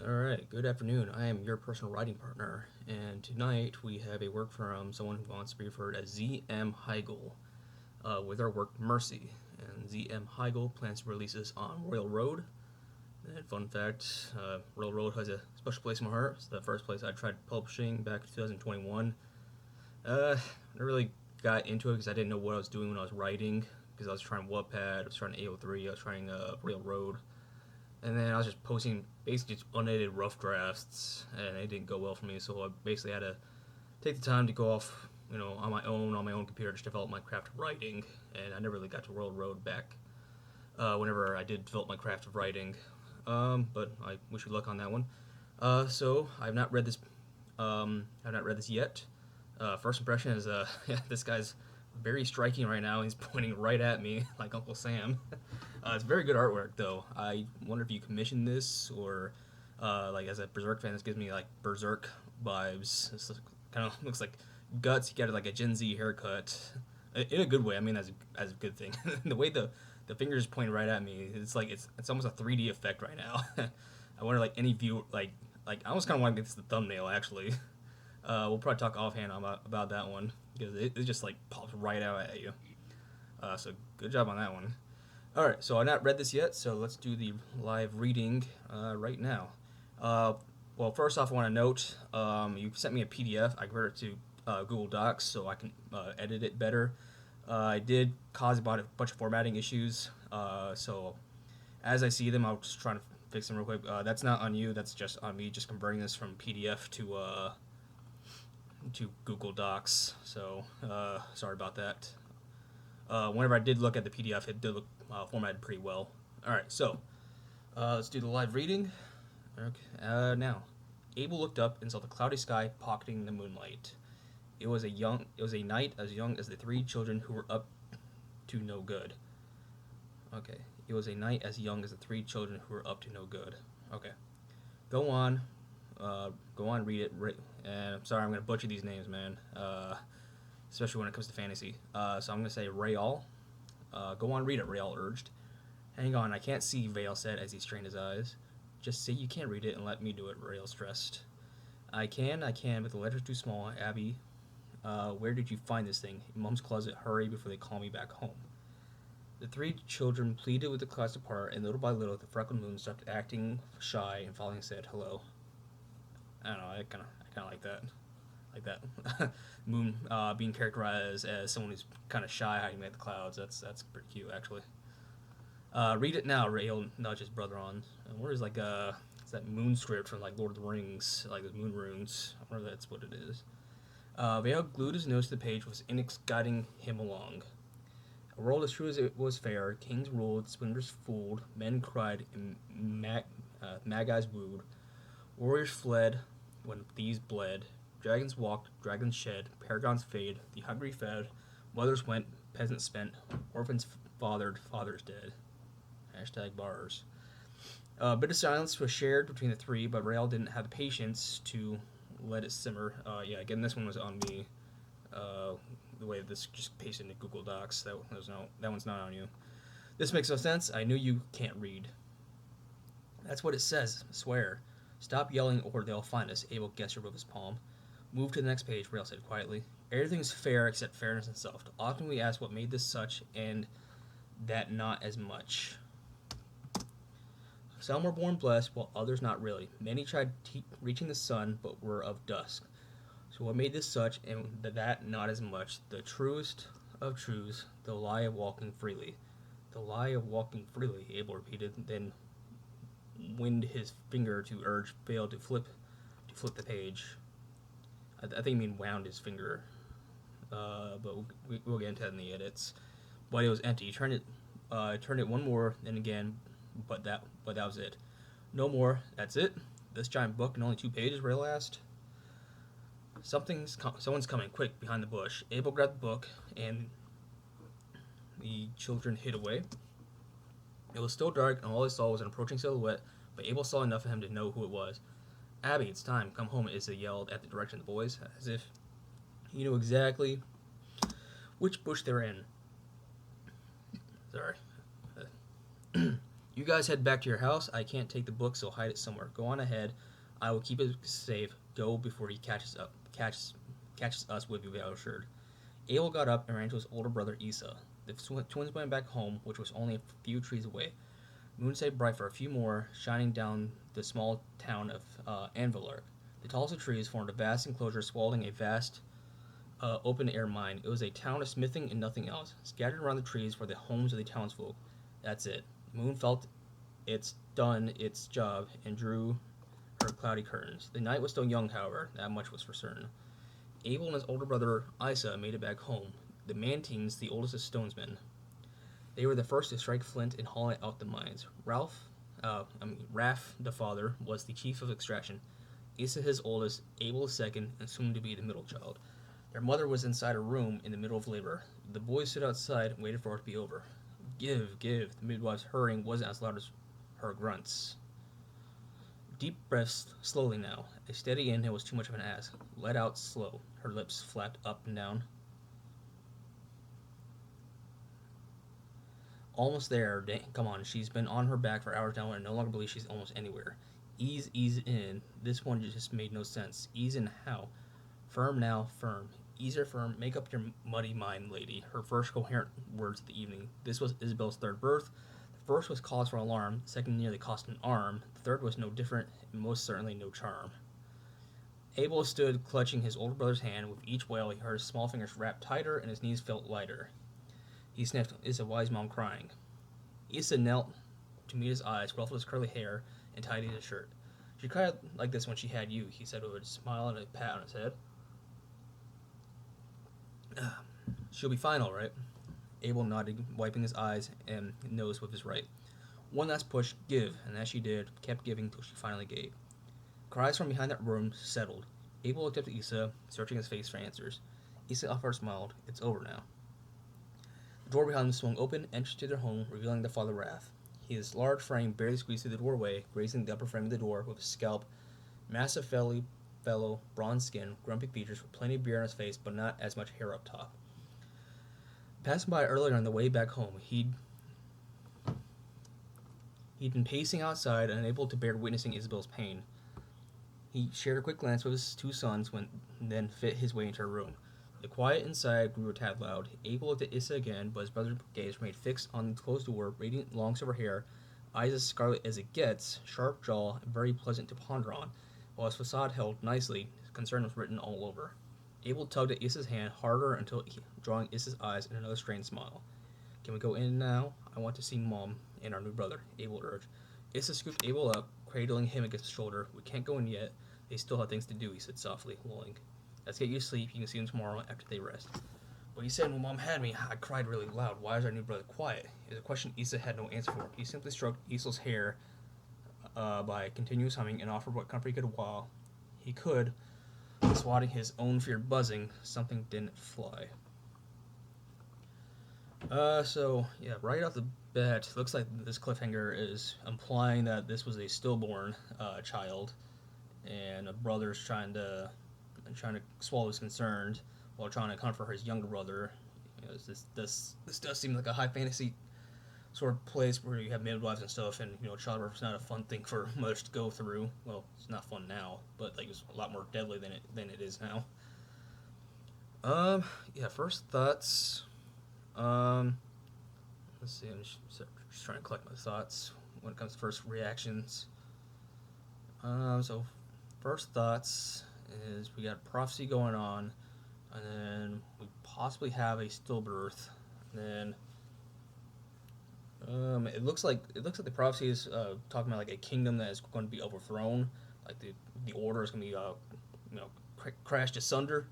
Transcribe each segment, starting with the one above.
Alright, good afternoon. I am your personal writing partner, and tonight we have a work from someone who wants to be referred as Z.M. Heigel with our work Mercy. And Z.M. Heigel plans to release this on Royal Road. And fun fact, Royal Road has a special place in my heart. It's the first place I tried publishing back in 2021. I really got into it because I didn't know what I was doing when I was writing, because I was trying Wattpad, I was trying AO3, I was trying Royal Road. And then I was just posting basically just unedited rough drafts, and it didn't go well for me. So I basically had to take the time to go off, on my own computer, to develop my craft of writing. And I never really got to World Road back whenever I did develop my craft of writing. But I wish you luck on that one. So I've not read this. I've not read this yet. First impression is this guy's very striking right now. He's pointing right at me like Uncle Sam. It's very good artwork, though. I wonder if you commissioned this, or like as a Berserk fan, this gives me like Berserk vibes. This kind of looks like Guts. You got like a Gen Z haircut, in a good way. I mean, as a good thing. The way the fingers point right at me, it's like it's almost a 3D effect right now. I wonder like any view like I almost kind of want to make this the thumbnail actually. We'll probably talk offhand about that one because it just like pops right out at you. So good job on that one. All right, so I've not read this yet, so let's do the live reading right now. Well, first off, I want to note you sent me a PDF. I converted it to Google Docs so I can edit it better. I did cause about a bunch of formatting issues, so as I see them, I'll just try to fix them real quick. That's not on you. That's just on me, just converting this from PDF to Google Docs. So sorry about that. Whenever I did look at the PDF, it did look formatted pretty well. All right, so let's do the live reading. Okay, now, Abel looked up and saw the cloudy sky pocketing the moonlight. It was a night as young as the three children who were up to no good. Okay, it was a night as young as the three children who were up to no good. Okay, go on, read it. And I'm sorry, I'm gonna butcher these names, man. Especially when it comes to fantasy. So I'm gonna say Rayal. Go on, read it, Rayal urged. Hang on, I can't see, Vale said as he strained his eyes. Just say you can't read it and let me do it, Rayal stressed. I can, but the letter's too small, Abby. Where did you find this thing? In Mom's closet, hurry before they call me back home. The three children pleaded with the class apart, and little by little, the freckled moon stopped acting shy and finally said hello. I don't know, I kind of like that. Like that. Moon being characterized as someone who's kind of shy hiding behind the clouds. That's pretty cute, actually. Read it now, Rail nudged his brother on. Where is like it's that moon script from like Lord of the Rings, like the moon runes. I wonder if that's what it is. Vale glued his nose to the page with Inix guiding him along. A world as true as it was fair, kings ruled, splendors fooled, men cried, and Magi's wooed. Warriors fled when thieves bled. Dragons walked, dragons shed, paragons fade, the hungry fed, mothers went, peasants spent, orphans fathered, fathers dead. Hashtag bars. A bit of silence was shared between the three, but Rael didn't have the patience to let it simmer. Yeah, again, this one was on me. The way this just pasted into Google Docs, that one's not on you. This makes no sense. I knew you can't read. That's what it says, I swear. Stop yelling or they'll find us, Abel gestured with his palm. Move to the next page, Rail said quietly. Everything's fair except fairness itself. Often we ask what made this such, and that not as much. Some were born blessed, while others not really. Many tried reaching the sun, but were of dusk. So what made this such, and that not as much? The truest of truths, the lie of walking freely. The lie of walking freely, Abel repeated, then wind his finger to urge Vale to flip the page. I think he mean wound his finger, but we'll get into that in the edits. But it was empty. Turned it one more, and again, but that was it. No more. That's it. This giant book in only 2 pages. Rail asked. Someone's coming quick behind the bush. Abel grabbed the book, and the children hid away. It was still dark, and all he saw was an approaching silhouette. But Abel saw enough of him to know who it was. Abby, it's time. Come home, Izzy yelled at the direction of the boys, as if he knew exactly which bush they were in. Sorry. You guys head back to your house. I can't take the book, so hide it somewhere. Go on ahead. I will keep it safe. Go before he catches us with you, Val assured. Abel got up and ran to his older brother Isa. The twins went back home, which was only a few trees away. Moon stayed bright for a few more, shining down the small town of Anvilark. The tallest of trees formed a vast enclosure swallowing a vast open-air mine. It was a town of smithing and nothing else. Scattered around the trees were the homes of the townsfolk. That's it. Moon felt it's done its job and drew her cloudy curtains. The night was still young, however, that much was for certain. Abel and his older brother Isa made it back home. The Mantines, the oldest of Stonesmen. They were the first to strike flint and haul out the mines. Raph, the father, was the chief of extraction. Isa his oldest, Abel his second, and soon to be the middle child. Their mother was inside a room in the middle of labor. The boys stood outside and waited for it to be over. Give, give. The midwife's hurrying wasn't as loud as her grunts. Deep breaths, slowly now. A steady inhale was too much of an ask. Let out slow. Her lips flapped up and down. Almost there. Come on, she's been on her back for hours now and I no longer believe she's almost anywhere. Ease in. This one just made no sense. Ease in how? Firm now, firm. Ease her firm. Make up your muddy mind, lady. Her first coherent words of the evening. This was Isabel's third birth. The first was cause for alarm. The second nearly cost an arm. The third was no different, and most certainly no charm. Abel stood clutching his older brother's hand. With each wail, he heard his small fingers wrap tighter, and his knees felt lighter. He sniffed, "Is a wise mom crying?" Isa knelt to meet his eyes, ruffled his curly hair, and tidied his shirt. "She cried like this when she had you," he said with a smile and a pat on his head. "She'll be fine, all right." Abel nodded, wiping his eyes and nose with his right. One last push, give, and as she did, kept giving till she finally gave. Cries from behind that room settled. Abel looked up to Isa, searching his face for answers. Isa upward smiled. It's over now. The door behind them swung open, entered to their home, revealing the father Wrath. His large frame barely squeezed through the doorway, grazing the upper frame of the door with his scalp. Massive fellow, bronze skin, grumpy features with plenty of beard on his face, but not as much hair up top. Passing by earlier on the way back home, he'd been pacing outside, unable to bear witnessing Isabel's pain. He shared a quick glance with his two sons, then fit his way into her room. The quiet inside grew a tad loud. Abel looked at Isa again, but his brother's gaze remained fixed on the closed door, radiant long silver hair, eyes as scarlet as it gets, sharp jaw, and very pleasant to ponder on. While his facade held nicely, his concern was written all over. Abel tugged at Isa's hand harder until drawing Isa's eyes in another strained smile. "Can we go in now? I want to see Mom and our new brother," Abel urged. Isa scooped Abel up, cradling him against his shoulder. "We can't go in yet. They still have things to do," he said softly, lulling. "Let's get you to sleep. You can see them tomorrow after they rest." "But he said when Mom had me, I cried really loud. Why is our new brother quiet?" It was a question Isa had no answer for. He simply stroked Isa's hair by continuous humming and offered what comfort he could while he could, swatting his own feared buzzing. Something didn't fly. Right off the bat, looks like this cliffhanger is implying that this was a stillborn child, and a brother's trying to swallow his concerns while trying to comfort his younger brother. This does seem like a high fantasy sort of place where you have midwives and stuff, and childbirth is not a fun thing for mothers to go through. Well, it's not fun now, but it's a lot more deadly than it is now. First thoughts. Let's see. I'm just trying to collect my thoughts when it comes to first reactions. First thoughts is we got prophecy going on, and then we possibly have a stillbirth, and then it looks like the prophecy is talking about like a kingdom that is going to be overthrown, like the order is going to be crashed asunder.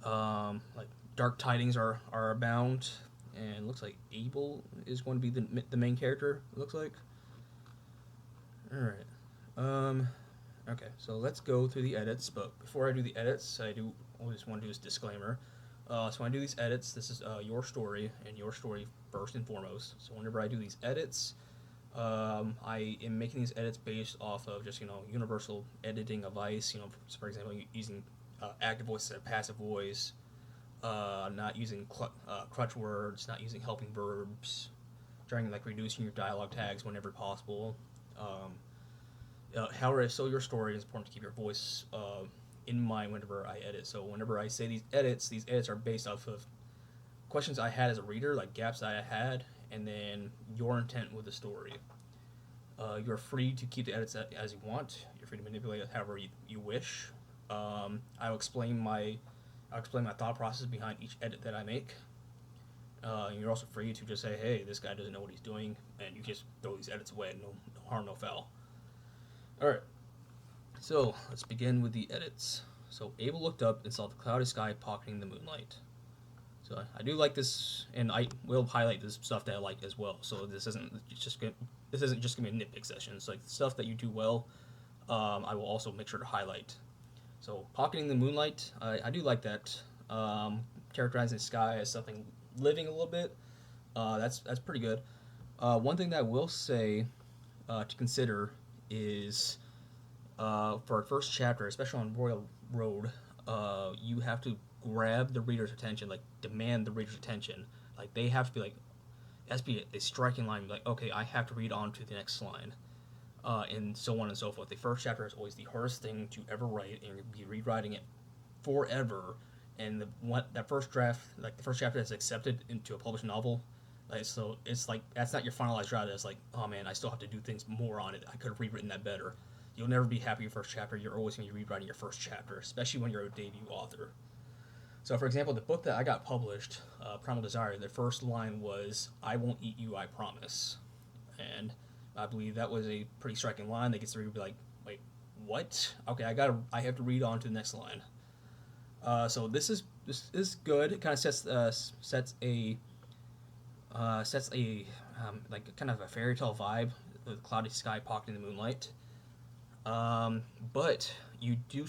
Like dark tidings are abound, and it looks like Abel is going to be the main character. It looks like. All right. Okay, so let's go through the edits. But before I do the edits, I just want to do this disclaimer. So when I do these edits, this is your story, and your story first and foremost. So whenever I do these edits, I am making these edits based off of just universal editing advice. For example, using active voice instead of passive voice, not using crutch words, not using helping verbs, trying like reducing your dialogue tags whenever possible. However, so your story is important to keep your voice in mind whenever I edit. So whenever I say these edits are based off of questions I had as a reader, like gaps I had, and then your intent with the story. You're free to keep the edits as you want. You're free to manipulate it however you wish. I'll explain my thought process behind each edit that I make. You're also free to just say, hey, this guy doesn't know what he's doing, and you just throw these edits away. No harm, no foul. All right. So let's begin with the edits. So Abel looked up and saw the cloudy sky pocketing the moonlight. So I do like this, and I will highlight this stuff that I like as well. So this isn't just gonna be a nitpick session. It's like stuff that you do well. I will also make sure to highlight. So pocketing the moonlight, I do like that. Characterizing the sky as something living a little bit. That's pretty good. One thing that I will say to consider is for our first chapter, especially on Royal Road, you have to grab the reader's attention, like demand the reader's attention. Like they have to be like, it has to be a striking line, like, okay, I have to read on to the next line, and so on and so forth. The first chapter is always the hardest thing to ever write, and you'll be rewriting it forever. And that first draft, like the first chapter, is accepted into a published novel. Like, so it's like that's not your finalized draft. It's like, oh man, I still have to do things more on it. I could have rewritten that better. You'll never be happy with your first chapter. You're always going to be rewriting your first chapter, especially when you're a debut author. So, for example, the book that I got published, Primal Desire, the first line was, "I won't eat you, I promise," and I believe that was a pretty striking line that gets the reader to be like, "Wait, what? Okay, I have to read on to the next line." So this is good. It kind of sets a like kind of a fairy tale vibe, the cloudy sky pocketing the moonlight. But you do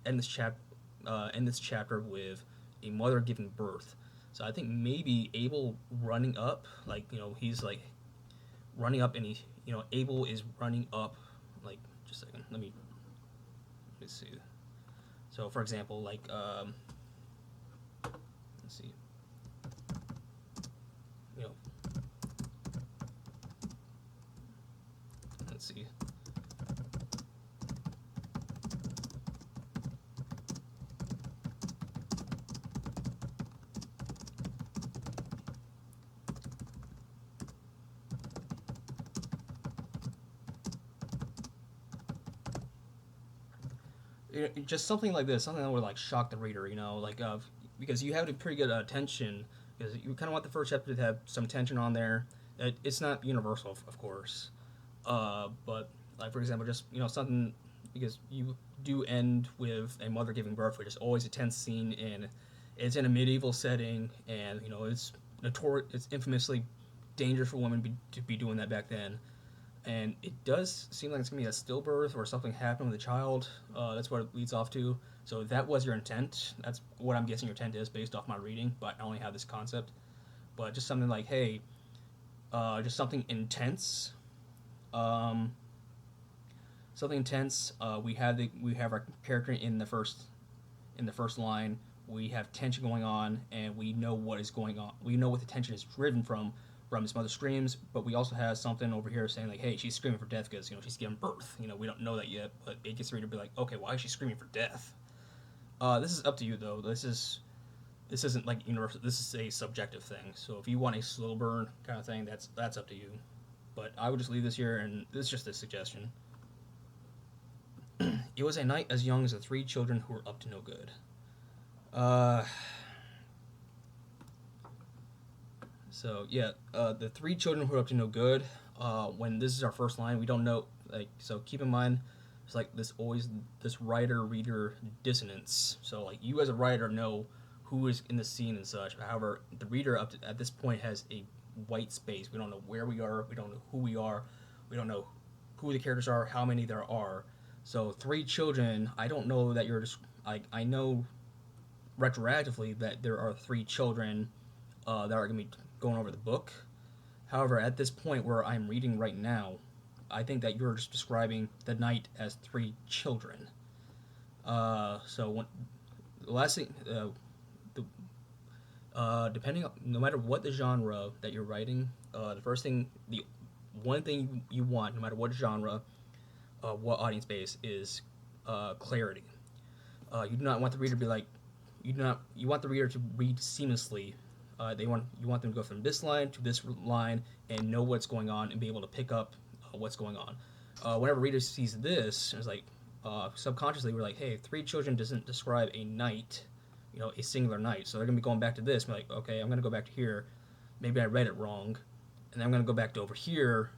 end this chapter with a mother giving birth. So I think maybe Abel running up, like he's like running up, and Abel is running up, like just a second. Let me see. So for example, like let's see, let's see. Just something like this, something that would like shock the reader, like because you have a pretty good tension, because you kind of want the first chapter to have some tension on there. It's not universal, of course, but like for example, just something, because you do end with a mother giving birth, which is always a tense scene, and it's in a medieval setting, and it's infamously dangerous for women to be doing that back then. And it does seem like it's going to be a stillbirth or something happened with the child. That's what it leads off to. So if that was your intent, that's what I'm guessing your intent is based off my reading, but I only have this concept. But just something like, hey, just something intense. Something intense. We have our character in the first line. We have tension going on, and we know what is going on. We know what the tension is driven from his mother screams, but we also have something over here saying like, hey, she's screaming for death because she's giving birth. We don't know that yet, but it gets the reader to be like, okay, why is she screaming for death? This is up to you though. This isn't like universal. This is a subjective thing. So if you want a slow burn kind of thing, that's up to you. But I would just leave this here, and this is just a suggestion. It was a night as young as the three children who were up to no good. So yeah, the three children who are up to no good. When this is our first line, we don't know. Like, so keep in mind, it's like this writer-reader dissonance. So like you as a writer know who is in the scene and such. However, the reader at this point has a white space. We don't know where we are. We don't know who we are. We don't know who the characters are. How many there are. So three children. I don't know that you're just like, I know retroactively that there are three children that are going to be going over the book. However, at this point where I'm reading right now, I think that you're just describing the night as three children. So the last thing, Depending on, no matter what the genre that you're writing, the one thing you want, no matter what genre, what audience base, is clarity. You do not want the reader to be like, you want the reader to read seamlessly. You want them to go from this line to this line and know what's going on and be able to pick up what's going on. Whenever a reader sees this, it's like subconsciously we're like, hey, three children doesn't describe a night, a singular night. So they're gonna be going back to this, and be like, okay, I'm gonna go back to here. Maybe I read it wrong, and then I'm gonna go back to over here,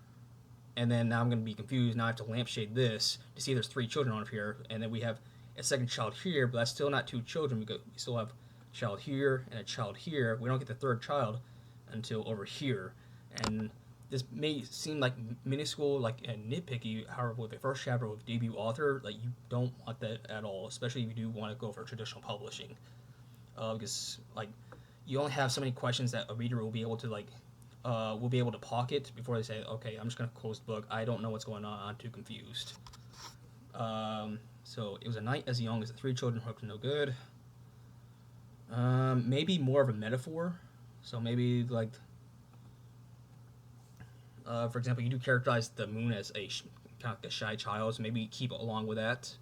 and then now I'm gonna be confused. Now I have to lampshade this to see there's three children on here, and then we have a second child here, but that's still not two children because we still have a child here and a child here. We don't get the third child until over here, and this may seem like minuscule, like and nitpicky. However, with the first chapter with debut author, like you don't want that at all, especially if you do want to go for traditional publishing, because like you only have so many questions that a reader will be able to pocket before they say, okay, I'm just gonna close the book. I don't know what's going on. I'm too confused. So it was a night as young as the three children hooked no good. Maybe more of a metaphor. So maybe like. For example, you do characterize the moon as kind of like a shy child, so maybe keep along with that.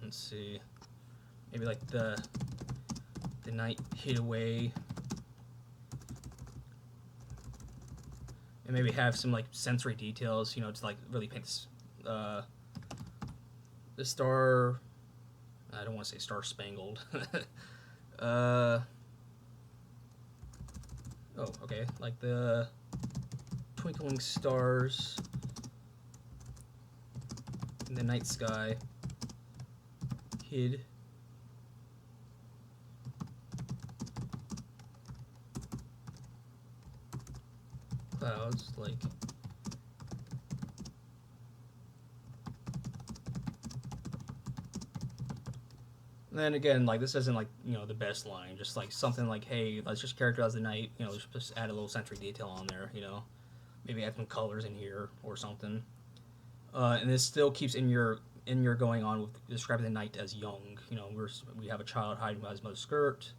Let's see, maybe like the night hid away, and maybe have some like sensory details, to like really paint this, the star. I don't want to say star spangled. Oh, okay, like the twinkling stars in the night sky hid clouds, like and then again, like this isn't like the best line. Just like something like, hey, let's just characterize the night. Just add a little sensory detail on there. Maybe add some colors in here or something. And this still keeps in your going on with describing the night as young. We have a child hiding behind his mother's skirt.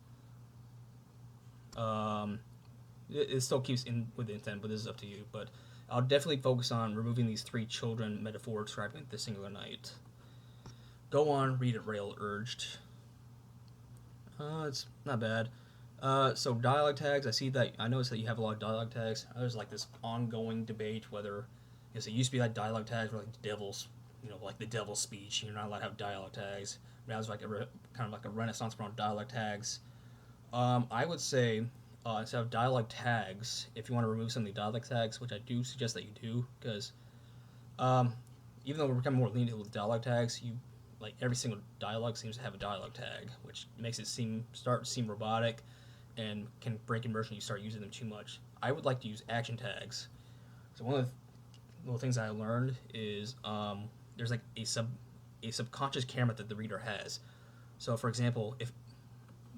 It still keeps in with the intent, but this is up to you. But I'll definitely focus on removing these three children metaphor describing the singular night. Go on, read it, Rail urged. It's not bad. So dialogue tags, I noticed that you have a lot of dialogue tags. There's like this ongoing debate whether, it used to be like dialogue tags were like the devil's, like the devil's speech. You're not allowed to have dialogue tags. Now it's like kind of like a renaissance around dialogue tags. I would say instead of dialogue tags, if you want to remove some of the dialogue tags, which I do suggest that you do, because even though we're becoming more lenient with dialogue tags, like every single dialogue seems to have a dialogue tag, which makes it start to seem robotic and can break immersion. You start using them too much. I would like to use action tags. So one of the little things I learned is there's like a subconscious camera that the reader has. So for example,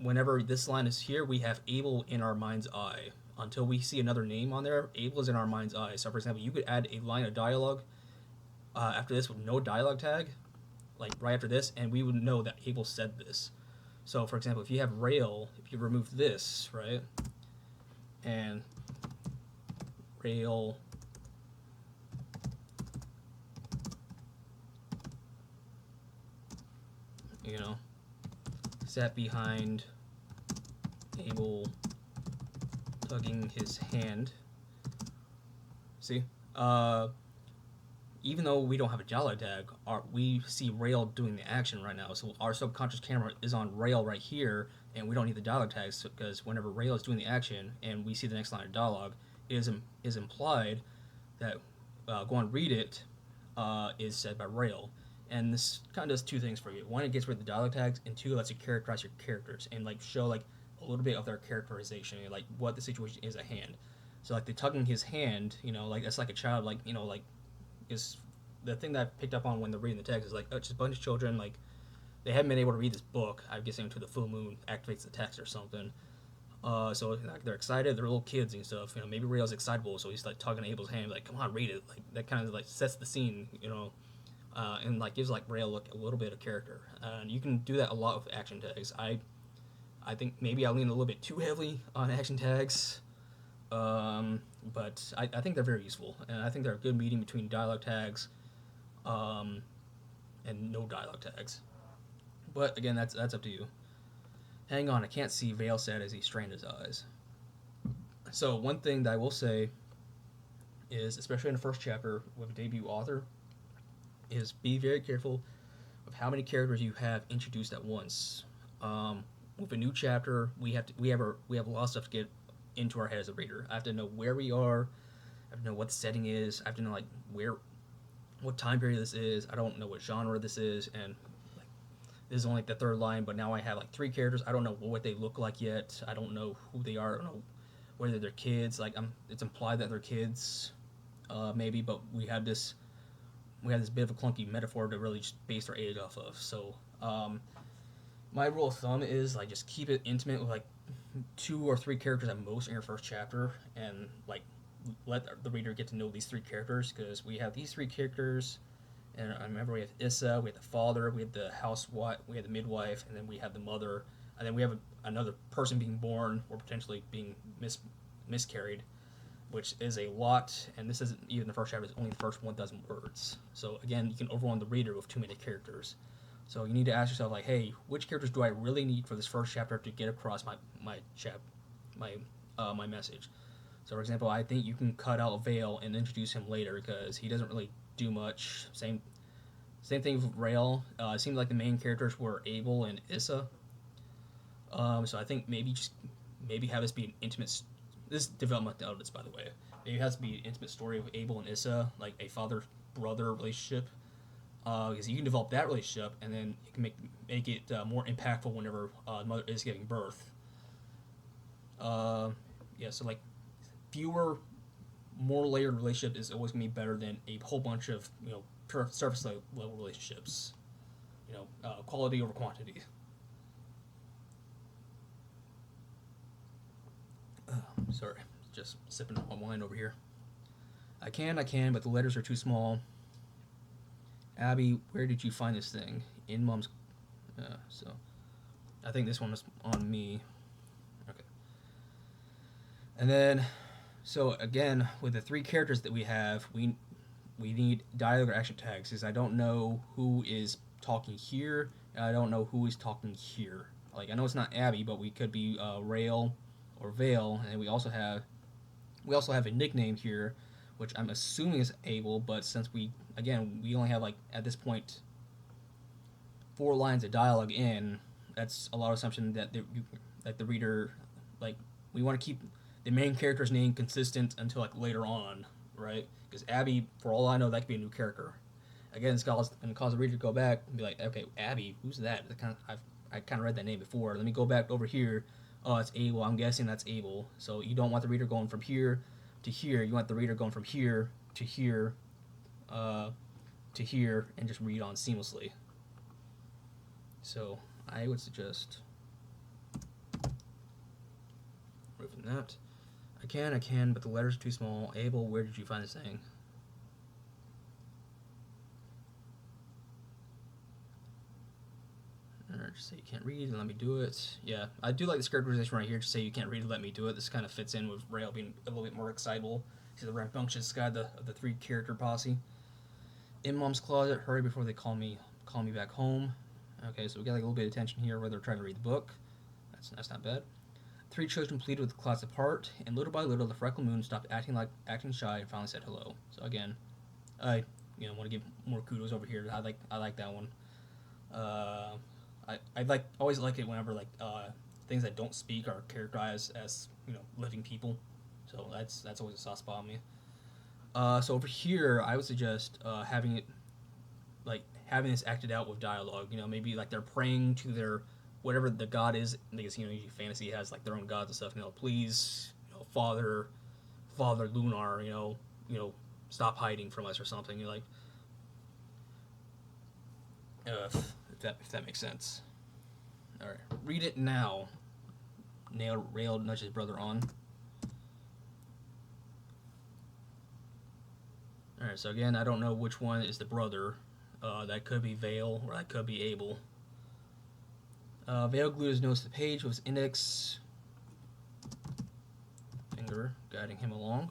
whenever this line is here, we have Abel in our mind's eye. Until we see another name on there, Abel is in our mind's eye. So for example, you could add a line of dialogue after this with no dialogue tag, like right after this, and we would know that Abel said this. So for example, if you have rail, if you remove this, right, and rail sat behind Abel tugging his hand. See, even though we don't have a dialogue tag, we see Rail doing the action right now. So our subconscious camera is on Rail right here, and we don't need the dialogue tags because whenever Rail is doing the action and we see the next line of dialogue, it is implied that go on read it is said by Rail. And this kind of does two things for you. One, it gets rid of the dialogue tags, and two, it lets you characterize your characters and like show like a little bit of their characterization, like what the situation is at hand. So like the tugging his hand, like that's like a child, like like is the thing that I picked up on when they're reading the text is like, oh, it's just a bunch of children, like they haven't been able to read this book. I'm guessing until the full moon activates the text or something. So like they're excited, they're little kids and stuff. Maybe Rail's excitable, so he's like tugging Abel's hand, like, come on, read it. Like that kind of like sets the scene, and like gives like Rail a little bit of character. And you can do that a lot with action tags. I think maybe I lean a little bit too heavily on action tags, but I think they're very useful, and I think they're a good medium between dialogue tags um, and no dialogue tags. But again, that's up to you. Hang on, I can't see, Vale said as he strained his eyes. So one thing that I will say is, especially in the first chapter with a debut author, is be very careful of how many characters you have introduced at once. With a new chapter, we have a lot of stuff to get into our head as a reader. I have to know where we are. I have to know what the setting is. I have to know like what time period this is. I don't know what genre this is, and like, this is only like the third line. But now I have like three characters. I don't know what they look like yet. I don't know who they are. I don't know whether they're kids. Like it's implied that they're kids, maybe. But we had this bit of a clunky metaphor to really just base our age off of. So my rule of thumb is like just keep it intimate with like 2 or 3 characters at most in your first chapter, and like let the reader get to know these 3 characters, because we have these 3 characters, and I remember we have Issa, we have the father, we have the housewife, we have the midwife, and then we have the mother, and then we have another person being born or potentially being miscarried, which is a lot, and this isn't even the first chapter, it's only the first 1,000 words. So again, you can overwhelm the reader with too many characters. So you need to ask yourself, like, hey, which characters do I really need for this first chapter to get across my message? So, for example, I think you can cut out Vale and introduce him later because he doesn't really do much. Same thing with Rael. It seemed like the main characters were Abel and Issa. So I think maybe have this be an intimate. This is development notice, by the way. Maybe it has to be an intimate story with Abel and Issa, like a father-brother relationship. Because you can develop that relationship, and then you can make it more impactful whenever the mother is giving birth. Yeah, so like fewer, more layered relationship is always gonna be better than a whole bunch of surface level relationships. Quality over quantity. Sorry, just sipping on my wine over here. I can, but the letters are too small. Abby, where did you find this thing? In Mom's. So, I think this one was on me. Okay. And then, so again, with the 3 characters that we have, we need dialogue or action tags, because I don't know who is talking here, and I don't know who is talking here. Like, I know it's not Abby, but we could be Rael or Vale, and we also have a nickname here, which I'm assuming is Abel, but since we only have, like, at this point 4 lines of dialogue in, that's a lot of assumption that the reader, like, we want to keep the main character's name consistent until like later on, right? Because Abby, for all I know, that could be a new character. Again, it's going to cause the reader to go back and be like, okay, Abby, who's that? I kind of read that name before. Let me go back over here. Oh, it's Abel. I'm guessing that's Abel. So you don't want the reader going from here to here. You want the reader going from here to here to here, and just read on seamlessly. So I would suggest removing that. I can, but the letters are too small. Abel, where did you find this thing? Alright, just say you can't read and let me do it. Yeah, I do like this characterization right here. Just say you can't read and let me do it. This kind of fits in with Rael being a little bit more excitable. He's the rambunctious guy of the 3 character posse. In Mom's closet, hurry before they call me back home. Okay, so we got like a little bit of tension here where they're trying to read the book. That's not bad. 3 children pleaded with the class apart, and little by little the freckled moon stopped acting shy and finally said hello. So again, I want to give more kudos over here. I like that one. I always like it whenever things that don't speak are characterized as living people. So that's always a soft spot on me. So over here, I would suggest having this acted out with dialogue. Maybe like they're praying to their whatever the god is, because usually fantasy has like their own gods and stuff. Please, Father Lunar, stop hiding from us or something. If that makes sense. All right, read it now. Rail nudges brother on. All right, so again, I don't know which one is the brother. That could be Vale or that could be Abel. Vale glued his nose to the page with his index finger guiding him along.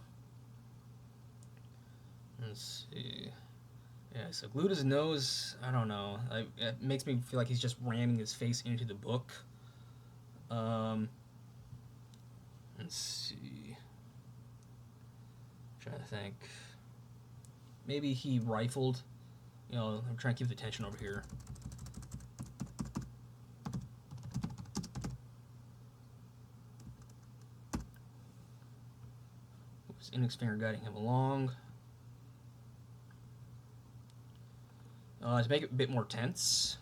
Let's see. Yeah, so glued his nose. I don't know. It makes me feel like he's just ramming his face into the book. Um, let's see. I'm trying to think. Maybe he rifled. I'm trying to keep the tension over here. His index finger guiding him along. To make it a bit more tense.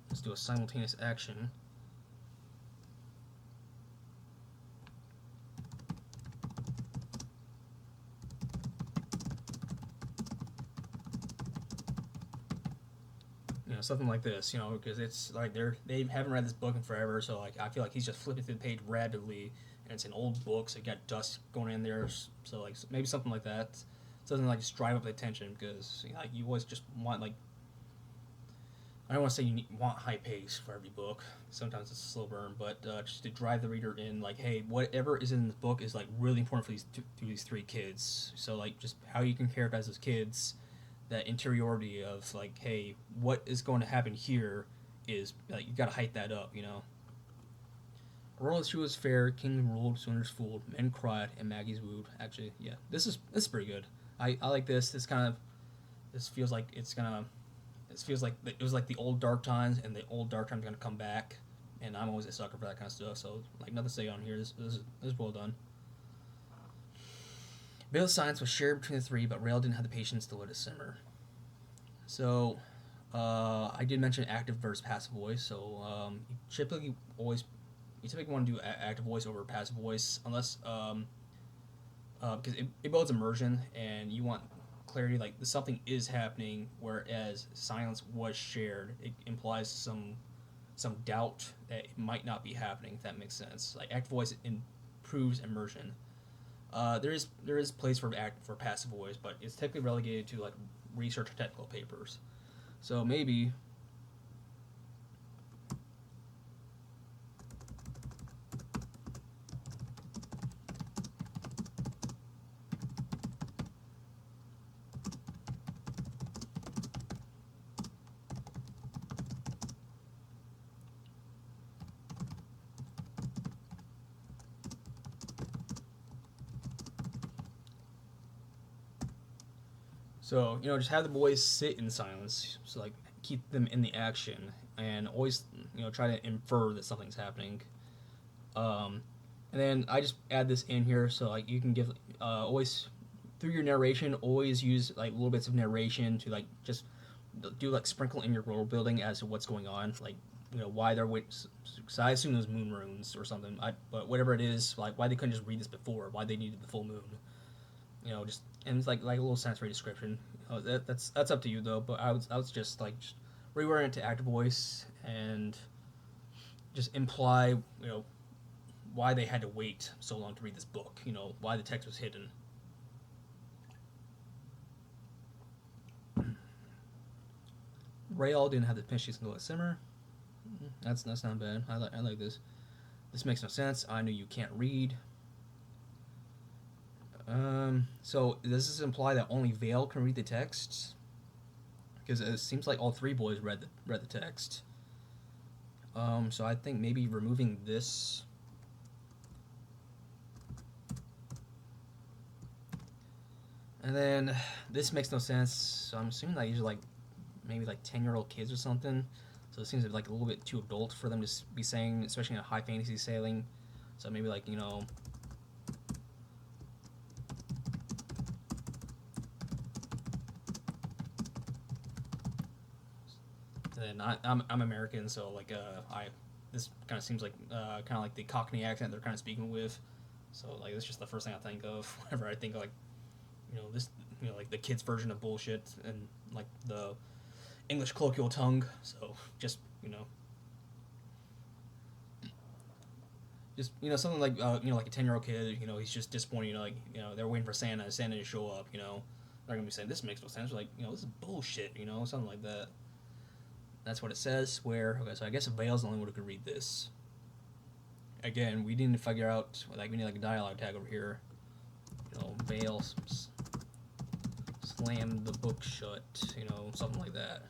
Let's do a simultaneous action. Something like this, because it's like they haven't read this book in forever, so like I feel like he's just flipping through the page rapidly, and it's an old book, so you got dust going in there, so like maybe something like that. It doesn't like just drive up the tension, because you always just want like I don't want to say want high pace for every book. Sometimes it's a slow burn, but just to drive the reader in, like, hey, whatever is in the book is like really important for these three kids. So like just how you can characterize those kids, that interiority of like, hey, what is going to happen here is like you got to hype that up. A royal issue was fair, king ruled, Sooners fooled, men cried, and Maggie's wooed. Actually, yeah, this is pretty good. I like this. This feels like it's gonna. It feels like it was like the old dark times, and the old dark times are gonna come back. And I'm always a sucker for that kind of stuff. So like nothing to say on here. This is well done. Bale's silence was shared between the three, but Rail didn't have the patience to let it simmer. So, I did mention active versus passive voice. So, you typically want to do active voice over passive voice, unless because it builds immersion, and you want clarity, like something is happening, whereas silence was shared. It implies some doubt that it might not be happening. If that makes sense, like active voice improves immersion. There is place for passive voice, but it's typically relegated to like research or technical papers. So maybe so just have the boys sit in silence. So like keep them in the action, and always try to infer that something's happening. Um, and then I just add this in here, so like you can give always through your narration, always use like little bits of narration to like just do like sprinkle in your world building as to what's going on, like why they're waiting. So I assume those moon runes or something. But whatever it is, like why they couldn't just read this before, why they needed the full moon. Just and it's like a little sensory description. That's up to you though. But I was just like just reword it to active voice and just imply why they had to wait so long to read this book. Why the text was hidden. Rael didn't have the pinch to let simmer. That's not bad. I like this. This makes no sense. I know you can't read. So does this imply that only Vale can read the text? Because it seems like all three boys read the text. So I think maybe removing this. And then this makes no sense. So I'm assuming that these are like maybe like 10-year-old kids or something. So it seems like a little bit too adult for them to be saying, especially in a high fantasy sailing. So maybe like and I'm American, so like this kind of seems like kind of like the Cockney accent they're kind of speaking with. So like that's just the first thing I think of whenever I think of, like this like the kids version of bullshit and like the English colloquial tongue. So just something like like a 10-year-old kid. He's just disappointed. They're waiting for Santa to show up. they're gonna be saying this makes no sense. Like, this is bullshit. Something like that. That's what it says. Swear. Okay, so I guess Vale's the only one who can read this. Again, we need to figure out, like, we need like a dialogue tag over here. Vale slam the book shut. Something like that.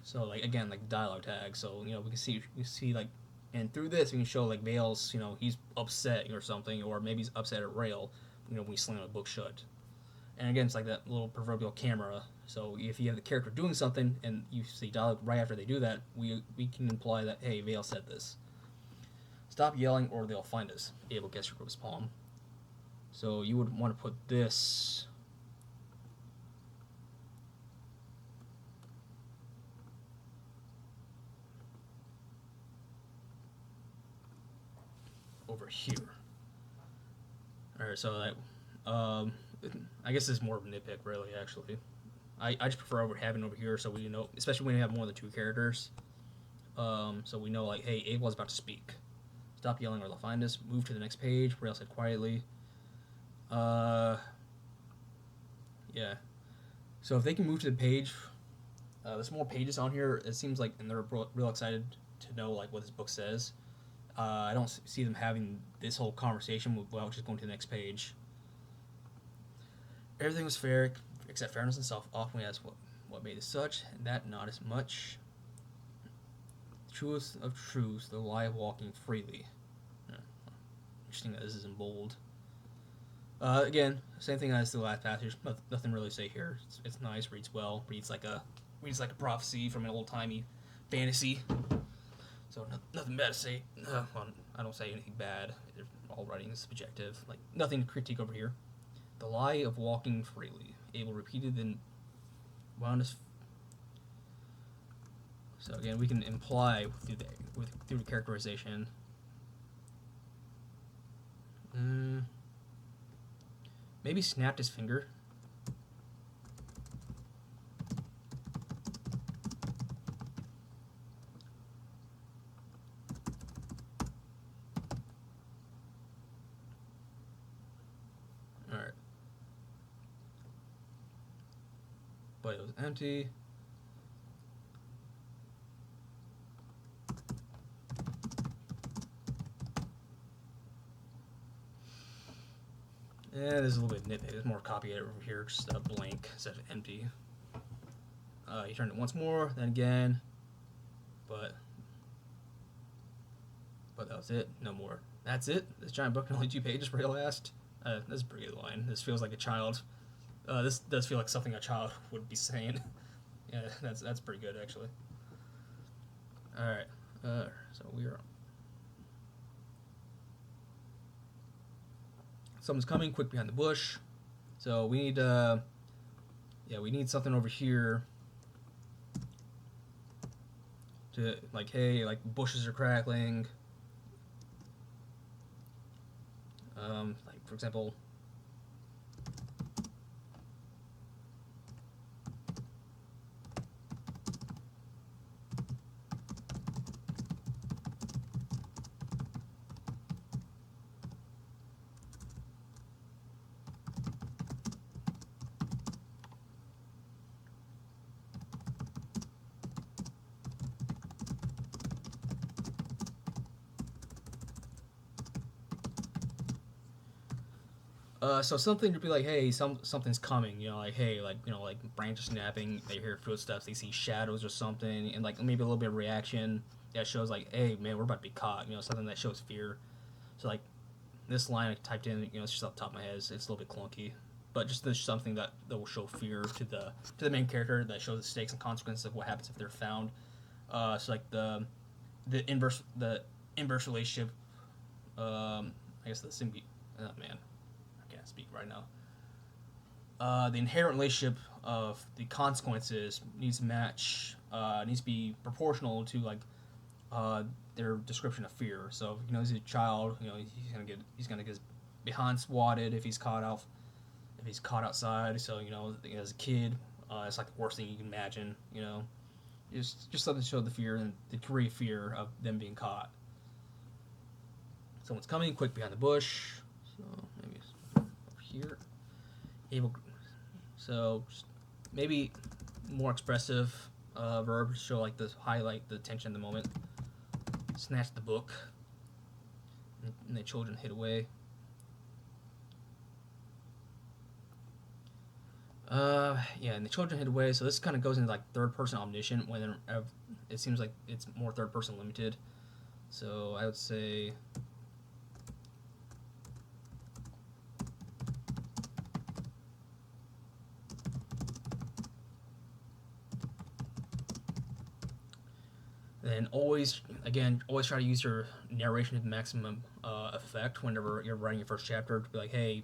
So, like, again, like dialogue tag. So we can see like, and through this we can show like Vale's, he's upset or something, or maybe he's upset at Rail. When we slam the book shut. And again, it's like that little proverbial camera. So if you have the character doing something and you see dialogue right after they do that, we can imply that, hey, Vale said this. Stop yelling or they'll find us. Abel gets your group's palm. So you would want to put this over here. Alright, so that I guess this is more of a nitpick, really, actually. I just prefer having it over here, so we know, especially when you have more than two characters. So we know, like, hey, Abel is about to speak. Stop yelling or they'll find us. Move to the next page. Rail said quietly. Yeah. So if they can move to the page, there's more pages on here. It seems like, and they're real excited to know, like, what this book says. I don't see them having this whole conversation without just going to the next page. Everything was fair, except fairness and self. Often we ask what made it such, and that not as much. The truth of truths, the lie of walking freely. Interesting that this is in bold. Again, same thing as the last passage. Nothing really to say here. It's nice, reads well, reads like a prophecy from an old timey fantasy. So nothing bad to say. Well, I don't say anything bad. All writing is subjective. Like, nothing to critique over here. The lie of walking freely. Abel repeated in wildness. So again, we can imply through the characterization. Maybe snapped his finger. Alright. But it was empty. Yeah, this is a little bit nitpicky. There's more copy over here, just blank instead of empty. He turned it once more, then again, but that was it. No more. That's it. This giant book, only 2 pages. Rail asked. This is a pretty good line. This feels like a child. This does feel like something a child would be saying. Yeah, that's pretty good actually. All right. So we are. Someone's coming, quick behind the bush. So we need, we need something over here to, like, hey, like, bushes are crackling. Like, for example, so something to be like, hey, something's coming, like, hey, like, like branches snapping, they hear footsteps, they see shadows or something, and like maybe a little bit of reaction that shows like, hey, man, we're about to be caught, something that shows fear. So like this line I typed in, it's just off the top of my head, it's a little bit clunky, but just there's something that will show fear to the main character, that shows the stakes and consequences of what happens if they're found. So like the inverse relationship, I guess the symbiote. Oh man, speak right now. The inherent relationship of the consequences needs to match, needs to be proportional to like their description of fear. So he's a child, he's gonna get his behind swatted if he's caught outside. So as a kid, it's like the worst thing you can imagine. Just something to show the fear and the degree of fear of them being caught. Someone's coming, quick behind the bush. So maybe here, Abel So maybe more expressive verb to show like the highlight the tension in the moment. Snatch the book, and the children hid away. Yeah, and the children hid away. So this kind of goes into like third person omniscient when it seems like it's more third person limited. So I would say. Then always try to use your narration to maximum effect whenever you're writing your first chapter. To be like, hey,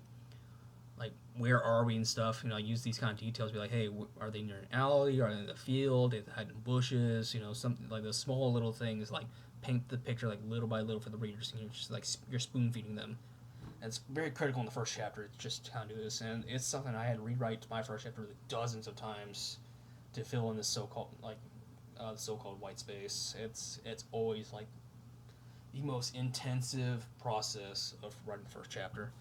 like where are we and stuff. Use these kind of details. Be like, hey, are they near an alley? Are they in the field? Are they hiding in bushes? Something like those small little things. Like paint the picture like little by little for the readers. Just like you're spoon feeding them. And it's very critical in the first chapter. Just how to do this, and it's something I had to rewrite my first chapter dozens of times to fill in this so-called the so-called white space. It's always like the most intensive process of writing the first chapter.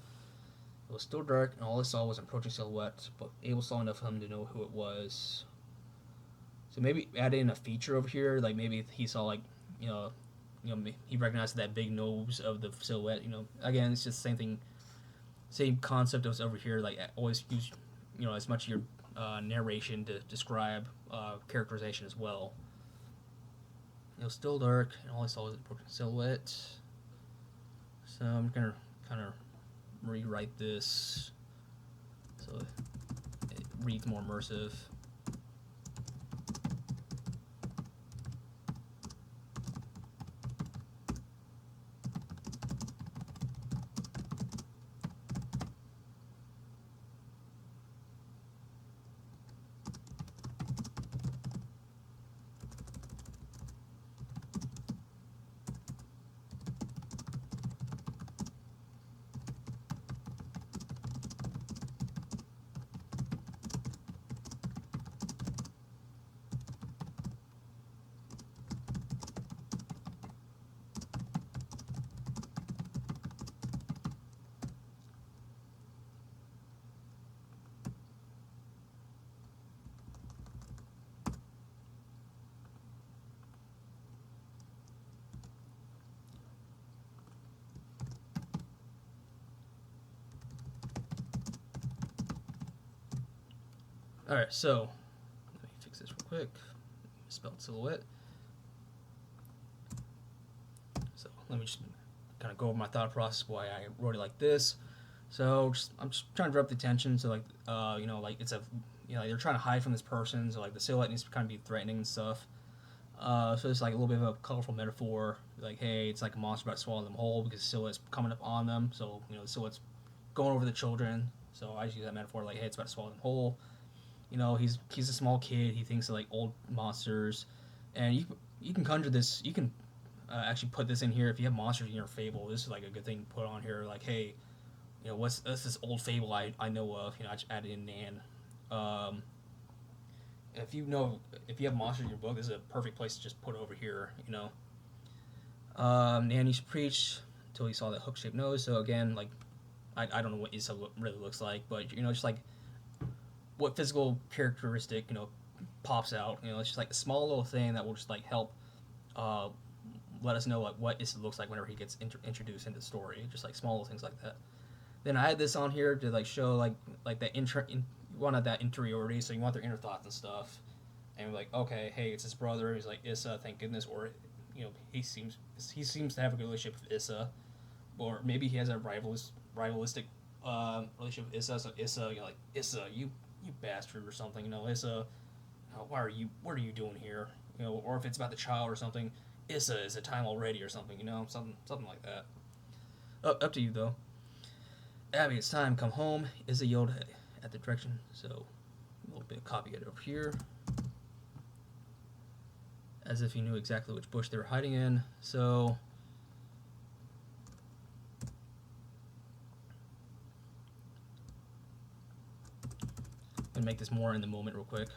It was still dark, and all I saw was an approaching silhouette, but Abel saw enough of him to know who it was. So maybe add in a feature over here, like maybe he saw like he recognized that big nose of the silhouette. Again, it's just the same thing, same concept as over here. Like always use as much of your narration to describe characterization as well. It was still dark, and all I saw was an approaching silhouette. So I'm gonna kind of rewrite this so it reads more immersive. Alright, so let me fix this real quick. Misspelled silhouette. So let me just kind of go over my thought process why I wrote it like this. So I'm just trying to draw up the tension. So like like it's a they're trying to hide from this person. So like the silhouette needs to kind of be threatening and stuff. So it's like a little bit of a colorful metaphor. Like, hey, it's like a monster about to swallow them whole because the silhouette's coming up on them. So the silhouette's going over the children. So I just use that metaphor like, hey, it's about to swallow them whole. He's a small kid. He thinks of like old monsters, and you can conjure this. You can actually put this in here if you have monsters in your fable. This is like a good thing to put on here. Like, hey, what's this old fable I know of? I just added in Nan. If you have monsters in your book, this is a perfect place to just put over here. Nan used to preach until he saw that hook-shaped nose. So again, like I don't know what Issa really looks like, but just like what physical characteristic pops out. It's just like a small little thing that will just like help let us know like what Issa looks like whenever he gets introduced into the story. Just like small little things like that. Then I had this on here to like show like that you wanted that interiority, so you want their inner thoughts and stuff. And we're like, okay, hey, it's his brother. He's like Issa, thank goodness. Or he seems to have a good relationship with Issa, or maybe he has a rivalistic relationship with Issa. So Issa, like Issa, you bastard or something. Issa, what are you doing here? Or if it's about the child or something, Issa, is it time already or something? Something like that. Up to you though. Abby, it's time. Come home. Issa yelled at the direction. So a little bit of copy it over here, as if he knew exactly which bush they were hiding in. So I'm gonna make this more in the moment real quick.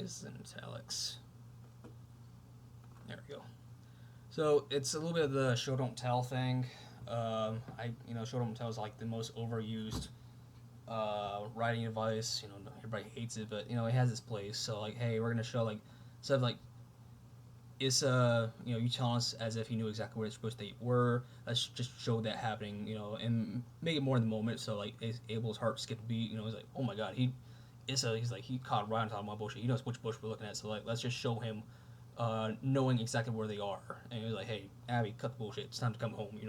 is in italics? There we go. So it's a little bit of the show don't tell thing. Show don't tell is like the most overused writing advice. Everybody hates it, but it has its place. So like, hey, we're gonna show like instead of like it's you telling us as if you knew exactly where it's supposed to were. Let's just show that happening, and make it more in the moment. So like Abel's heart skipped a beat. He's like, oh my god, he's like he caught right on top of my bullshit. He knows which bush we're looking at. So like, let's just show him knowing exactly where they are. And he was like, hey, Abby, cut the bullshit. It's time to come home.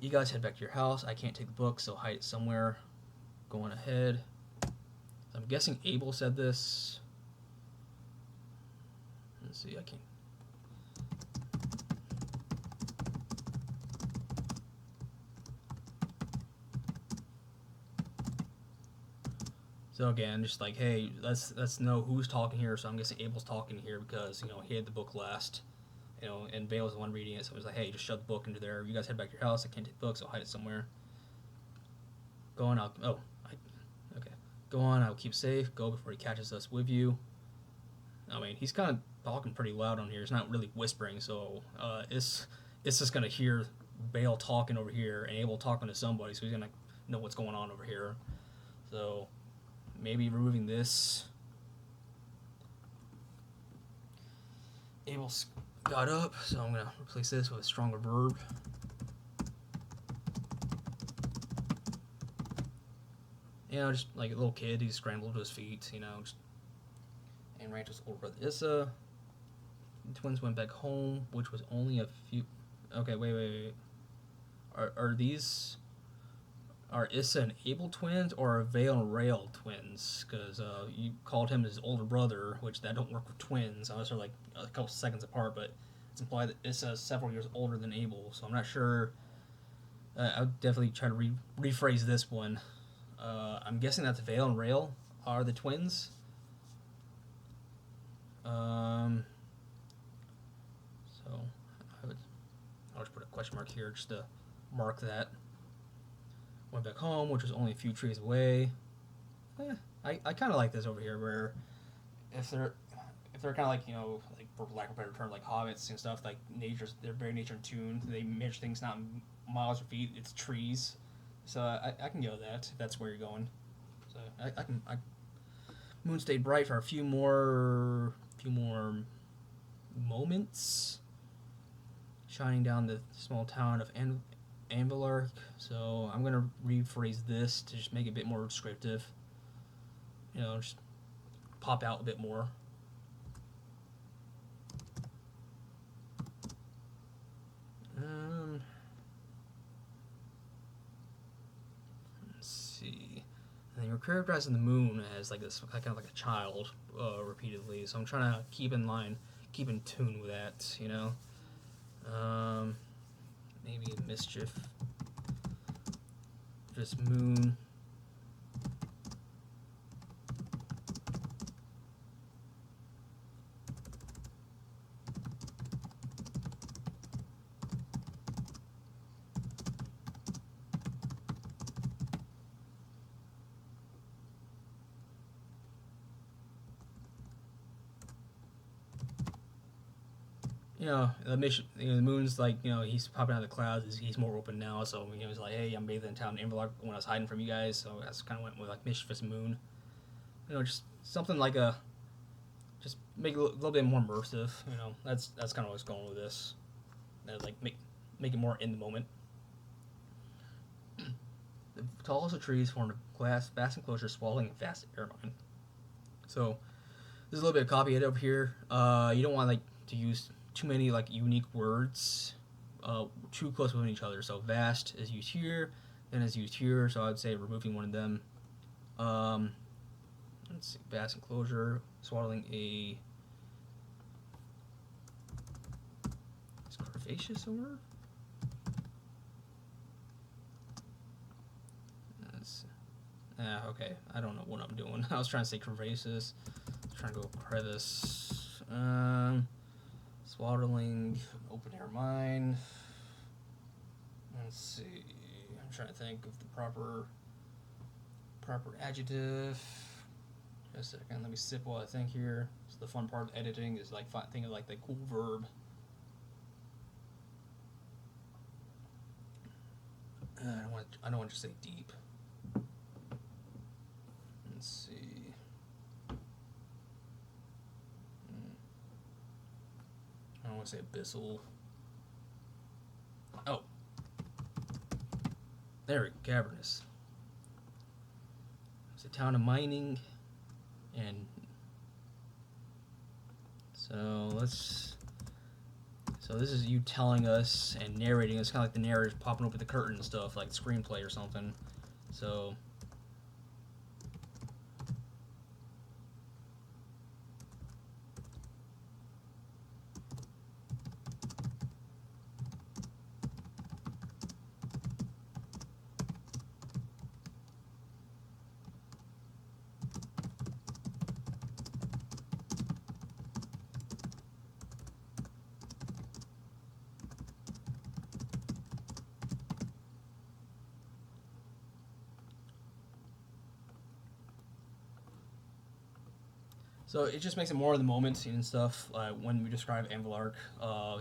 You guys head back to your house. I can't take the book, so hide it somewhere. Going ahead. I'm guessing Abel said this. Let's see, I can't. So again, just like, hey, let's know who's talking here. So I'm guessing Abel's talking here because he had the book last, and Vale's the one reading it. So it was like, hey, just shove the book into there. You guys head back to your house. I can't take the book, so hide it somewhere. Go on, okay. Go on, I'll keep safe. Go before he catches us with you. I mean, he's kind of talking pretty loud on here. He's not really whispering, so it's just gonna hear Bale talking over here and Abel talking to somebody, so he's gonna know what's going on over here. So maybe removing this. Abel got up, so I'm gonna replace this with a stronger verb. Just like a little kid, he scrambled to his feet, and ran to his older brother Issa. The twins went back home, which was only a few. Okay, wait. Are Issa and Abel twins, or are Vale and Rail twins? Because you called him his older brother, which that don't work with twins unless they're like a couple seconds apart. But it's implied that Issa is several years older than Abel, so I'm not sure. I'll definitely try to rephrase this one. I'm guessing that Vale and Rail are the twins. So I'll just put a question mark here just to mark that. Went back home, which was only a few trees away. I kind of like this over here, where if they're kind of like like for lack of a better term, like hobbits and stuff, like they're very nature in tune. They measure things not in miles or feet; it's trees. So I can go with that if that's where you're going. So I can. Moon stayed bright for a few more moments, shining down the small town of Anvilark. So I'm gonna rephrase this to just make it a bit more descriptive. Just pop out a bit more. Let's see. And you're characterizing the moon as like this, kind of like a child, repeatedly. So I'm trying to keep in tune with that. Maybe mischief. Just moon. The moon's like, he's popping out of the clouds. He's more open now, so he's like, hey, I'm bathing in town in Inverloch when I was hiding from you guys. So that's kind of went with like mischievous moon. Just something like just make it a little bit more immersive. That's kind of what's going with this. Like make it more in the moment. The tallest of trees formed a glass vast enclosure swallowing a vast air mine. So there's a little bit of copy edit over here. You don't want to use too many unique words too close with each other. So vast is used here, then is used here. So I'd say removing one of them. Let's see, vast enclosure swaddling a. Is curvaceous a word? Okay. I don't know what I'm doing. I was trying to say curvaceous. I was trying to go crevice. Swaddling, open air mine. Let's see. I'm trying to think of the proper adjective. Just a second, let me sip while I think here. So the fun part of editing is like think of like the cool verb. I don't want to say deep. Let's see. I don't want to say abyssal. Oh. There we go, cavernous. It's a town of mining, and so so this is you telling us and narrating. It's kind of like the narrator's popping open the curtain and stuff, like screenplay or something. So So it just makes it more of the moment and stuff when we describe Anvilark.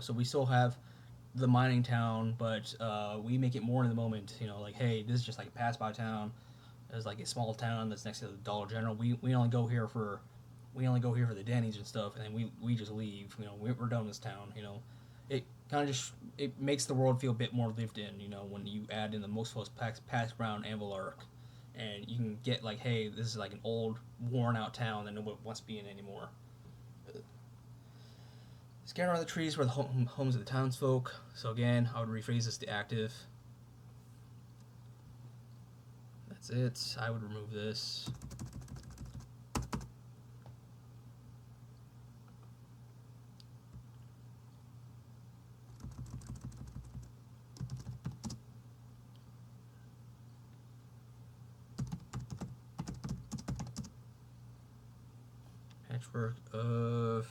So we still have the mining town, but we make it more in the moment. You know, like, hey, this is just like a pass by town. There's like a small town that's next to the Dollar General. We only go here for the Denny's and stuff, and then we just leave. You know, we're done with this town. You know, it kind of just it makes the world feel a bit more lived in. You know, when you add in the most passed around Anvilark, and you can get like, hey, this is like an old, worn out town that nobody wants to be in anymore. Scattered around the trees were the homes of the townsfolk. So again, I would rephrase this to active. That's it. I would remove this. Patchwork of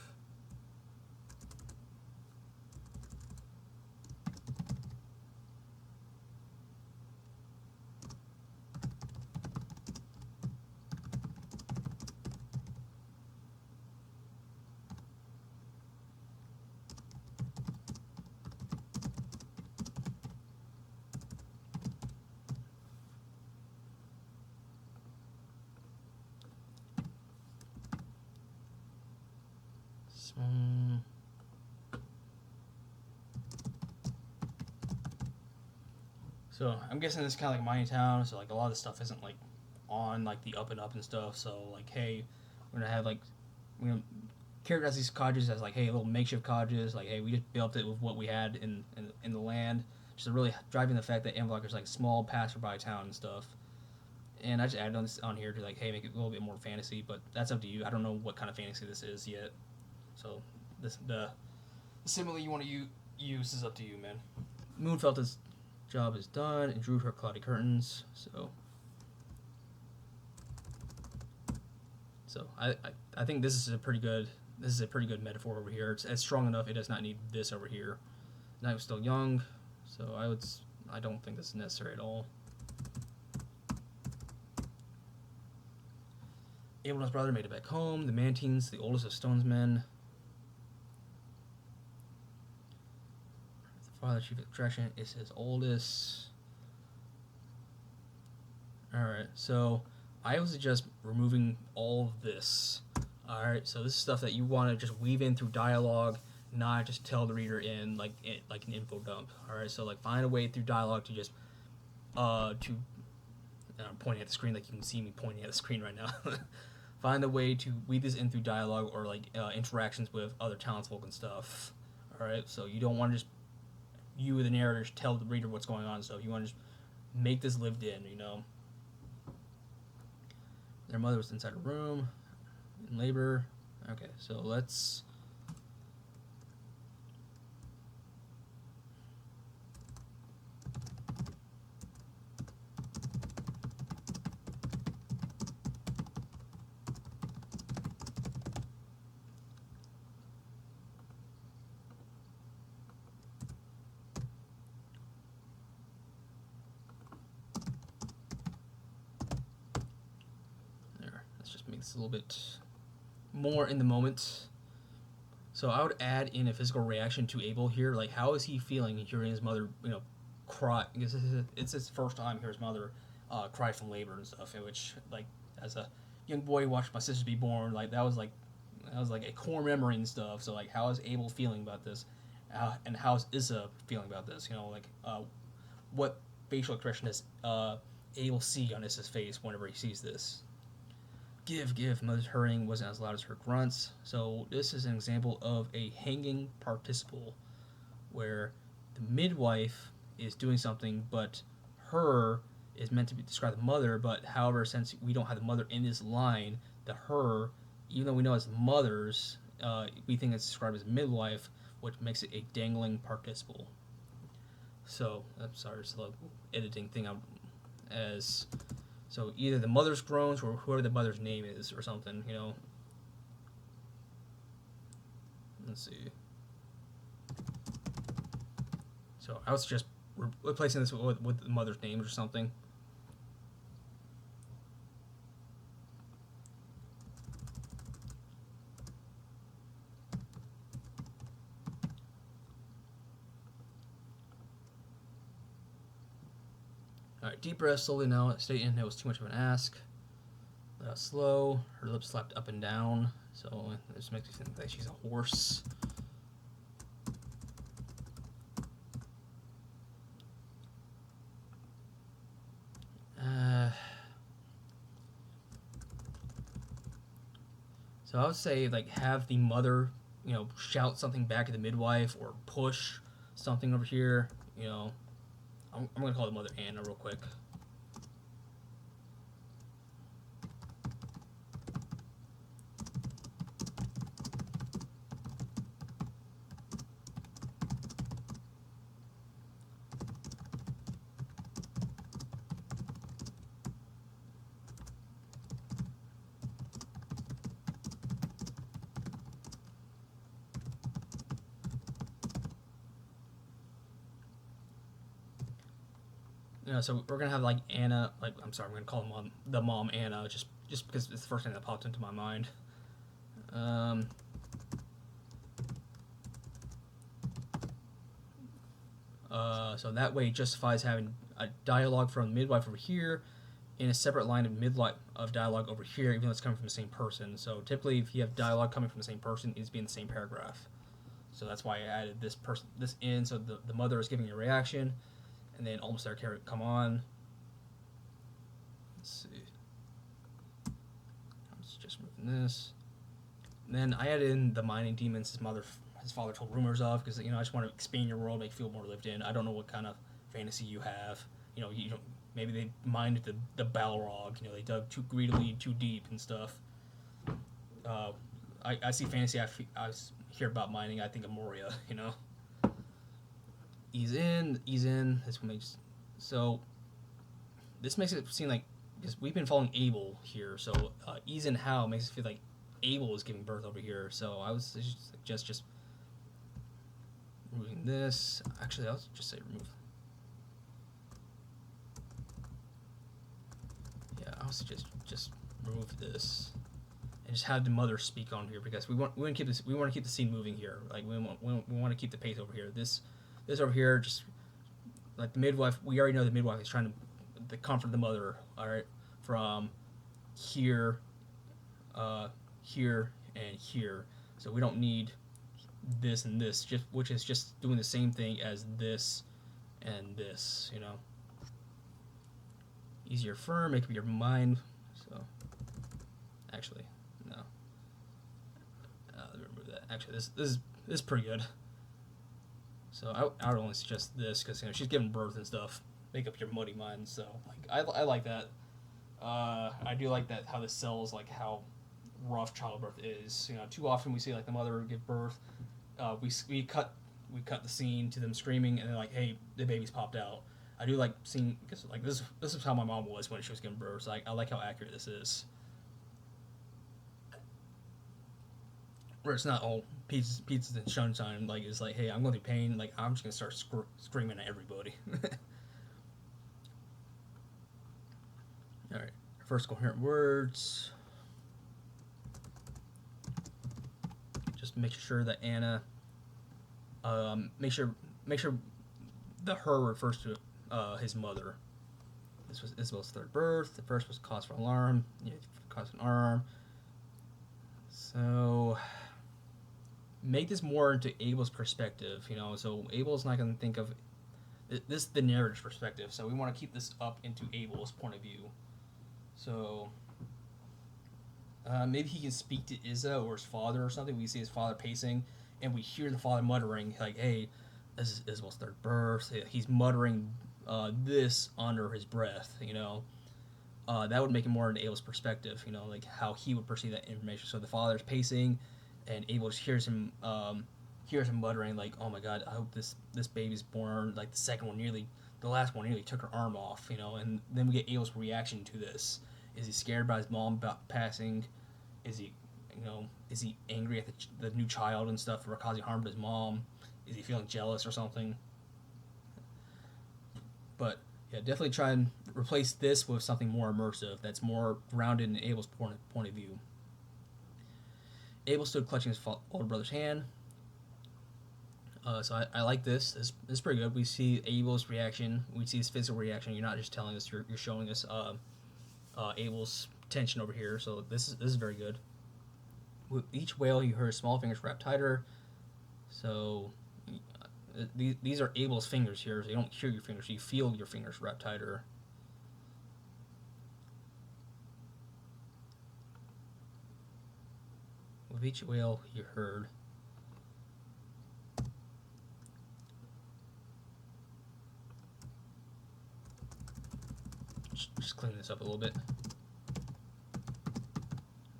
So I'm guessing this is kind of like a mining town. So like a lot of the stuff isn't like on like the up and stuff. So like, hey, we're gonna have like we're gonna characterize these cottages as like, hey, little makeshift cottages. Like, hey, we just built it with what we had in the land. Just really driving the fact that Anvilark is like small passerby town and stuff. And I just added on here to like, hey, make it a little bit more fantasy. But that's up to you. I don't know what kind of fantasy this is yet. So the simile you want to use is up to you, man. Moon felt his job is done and drew her cloudy curtains. So I think this is a pretty good metaphor over here. It's strong enough. It does not need this over here. Night was still young, so I don't think this is necessary at all. Abel's brother made it back home. The Mantines, the oldest of Stone's men. The father, chief of extraction, is his oldest. Alright, so I would suggest removing all of this. Alright, so this is stuff that you want to just weave in through dialogue, not just tell the reader in like an info dump. Alright, so like find a way through dialogue to just I'm pointing at the screen like you can see me pointing at the screen right now. Find a way to weave this in through dialogue or like interactions with other townsfolk and stuff. Alright, so you don't want to just you the narrator tell the reader what's going on and stuff. You want to just make this lived in, you know. Their mother was inside a room in labor. Okay, so let's this a little bit more in the moment. So I would add in a physical reaction to Abel here. Like, how is he feeling hearing his mother, cry? Because it's his first time hear his mother cry from labor and stuff. In which, like, as a young boy, watched my sister be born. Like, that was like a core memory and stuff. So, like, how is Abel feeling about this? And how is Issa feeling about this? What facial expression does Abel see on Issa's face whenever he sees this? Give. Mother's hurrying wasn't as loud as her grunts. So this is an example of a hanging participle where the midwife is doing something, but her is meant to describe the mother. But however, since we don't have the mother in this line, the her, even though we know it's mothers, we think it's described as midwife, which makes it a dangling participle. So I'm sorry, it's a little editing thing. So either the mother's groans or whoever the mother's name is or something, Let's see. So I was just replacing this with the mother's name or something. Alright, deep breath slowly now, stating it was too much of an ask. Slow, her lips slapped up and down, so this makes me think that she's a horse. So I would say, like, have the mother, shout something back at the midwife or push something over here, I'm going to call the mother Anna real quick. So we're gonna have like Anna, I'm gonna call the mom Anna, just because it's the first thing that popped into my mind. So that way it justifies having a dialogue from the midwife over here in a separate line of dialogue over here, even though it's coming from the same person. So typically, if you have dialogue coming from the same person, it's being the same paragraph. So that's why I added this in, so the mother is giving a reaction. And then almost there, carrot, come on. Let's see. I'm just moving this. And then I added in the mining demons his father told rumors of, because I just want to expand your world, make you feel more lived in. I don't know what kind of fantasy you have. You don't, maybe they mined the Balrog. They dug too greedily, too deep and stuff. I see fantasy. I hear about mining. I think of Moria. Ease in. This makes this makes it seem like, because we've been following Abel here, so ease in how makes it feel like Abel is giving birth over here. So I was just removing this. Actually, I'll just say remove. Yeah, I'll just remove this and just have the mother speak on here, because we want to keep the scene moving here. Like we want to keep the pace over here. This over here, just like the midwife, we already know the midwife is trying to comfort the mother, all right, from here, here, and here. So we don't need this and this, which is just doing the same thing as this and this, Easier firm, make up your mind. So, actually, no. Let me remove that. Actually, this is pretty good. So I would only suggest this, because she's giving birth and stuff. Make up your muddy mind. So I like that. I do like that, how this sells like how rough childbirth is. Too often we see like the mother give birth. We cut the scene to them screaming, and then like, hey, the baby's popped out. I do like seeing, because like this is how my mom was when she was giving birth. So I like how accurate this is. Where it's not all pizzas and sunshine. Like, it's like, hey, I'm going through pain. Like, I'm just gonna start screaming at everybody. All right, first coherent words. just make sure that Anna, make sure the her refers to his mother. This was Isabel's third birth. The first was cause for alarm. Yeah, cause an alarm. So make this more into Abel's perspective. So Abel's not going to think of this is the narrator's perspective. So we want to keep this up into Abel's point of view. So maybe he can speak to Isa or his father or something. We see his father pacing, and we hear the father muttering like, "Hey, this is Isabel's third birth." He's muttering this under his breath. That would make it more into Abel's perspective. Like how he would perceive that information. So the father's pacing, and Abel just hears him muttering like, "Oh my God, I hope this baby's born." Like the last one nearly took her arm off. And then we get Abel's reaction to this. Is he scared by his mom about passing? Is he angry at the new child and stuff for causing harm to his mom? Is he feeling jealous or something? But yeah, definitely try and replace this with something more immersive that's more grounded in Abel's point of view. Abel stood clutching his older brother's hand. So I like this. This is pretty good. We see Abel's reaction. We see his physical reaction. You're not just telling us. You're showing us Abel's tension over here. So this is very good. With each wail, you heard his small fingers wrap tighter. So these are Abel's fingers here. So you don't hear your fingers. You feel your fingers wrap tighter. With each wail, you heard. Just clean this up a little bit.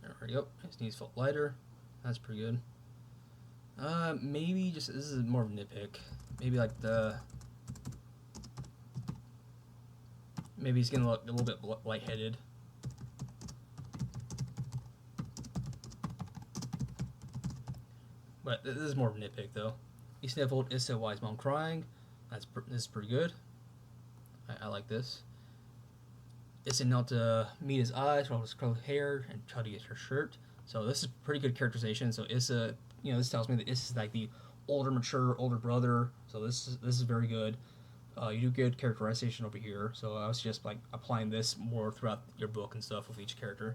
There we go. His knees felt lighter. That's pretty good. Maybe just this is more of a nitpick. Maybe like maybe he's getting a little bit lightheaded. But this is more of a nitpick though. He sniffled. Is so why is mom crying? This is pretty good. I like this. Issa knelt to meet his eyes, rolled his curly hair, and tried to get her shirt. So this is pretty good characterization. So Issa, this tells me that Issa is like the older brother. So this is very good. You do good characterization over here. So I was just like applying this more throughout your book and stuff with each character.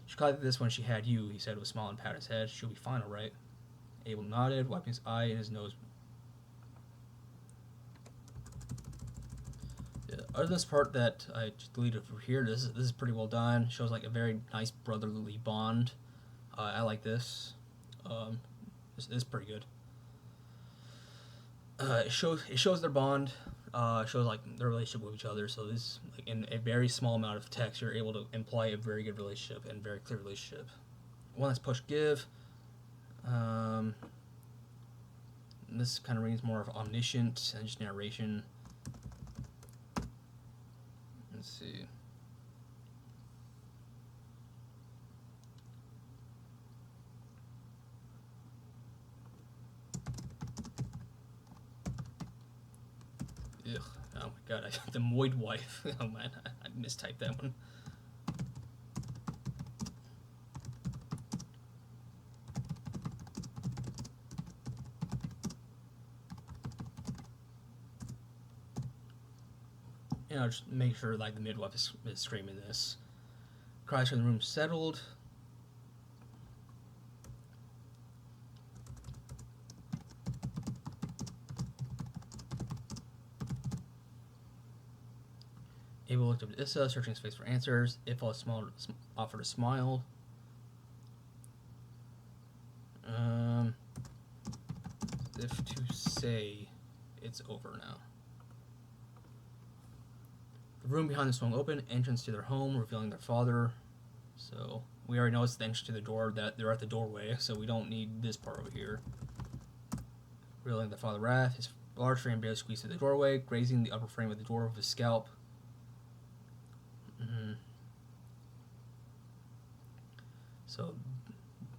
She caught this when she had you. He said with a smile and patted his head. She'll be fine, all right. Abel nodded, wiping his eye and his nose. Other than this part that I just deleted over here, this is pretty well done. Shows like a very nice brotherly bond. I like this. This is pretty good. It shows their bond. Shows like their relationship with each other. So this like in a very small amount of text, you're able to imply a very good relationship and very clear relationship. One that's push give. This kind of reads more of omniscient and just narration. Let's see. Ugh. Oh my god, the Moid wife. Oh man, I mistyped that one. Just make sure like the midwife is screaming this. Cries from the room settled. Abel looked up at Issa, searching his face for answers. Ifal offered a smile. If to say it's over now. The room behind them swung open, entrance to their home, revealing their father. So we already know it's the entrance to the door, that they're at the doorway, so we don't need this part over here. Revealing their father Wrath, his large frame barely squeezed through the doorway, grazing the upper frame of the door with his scalp. So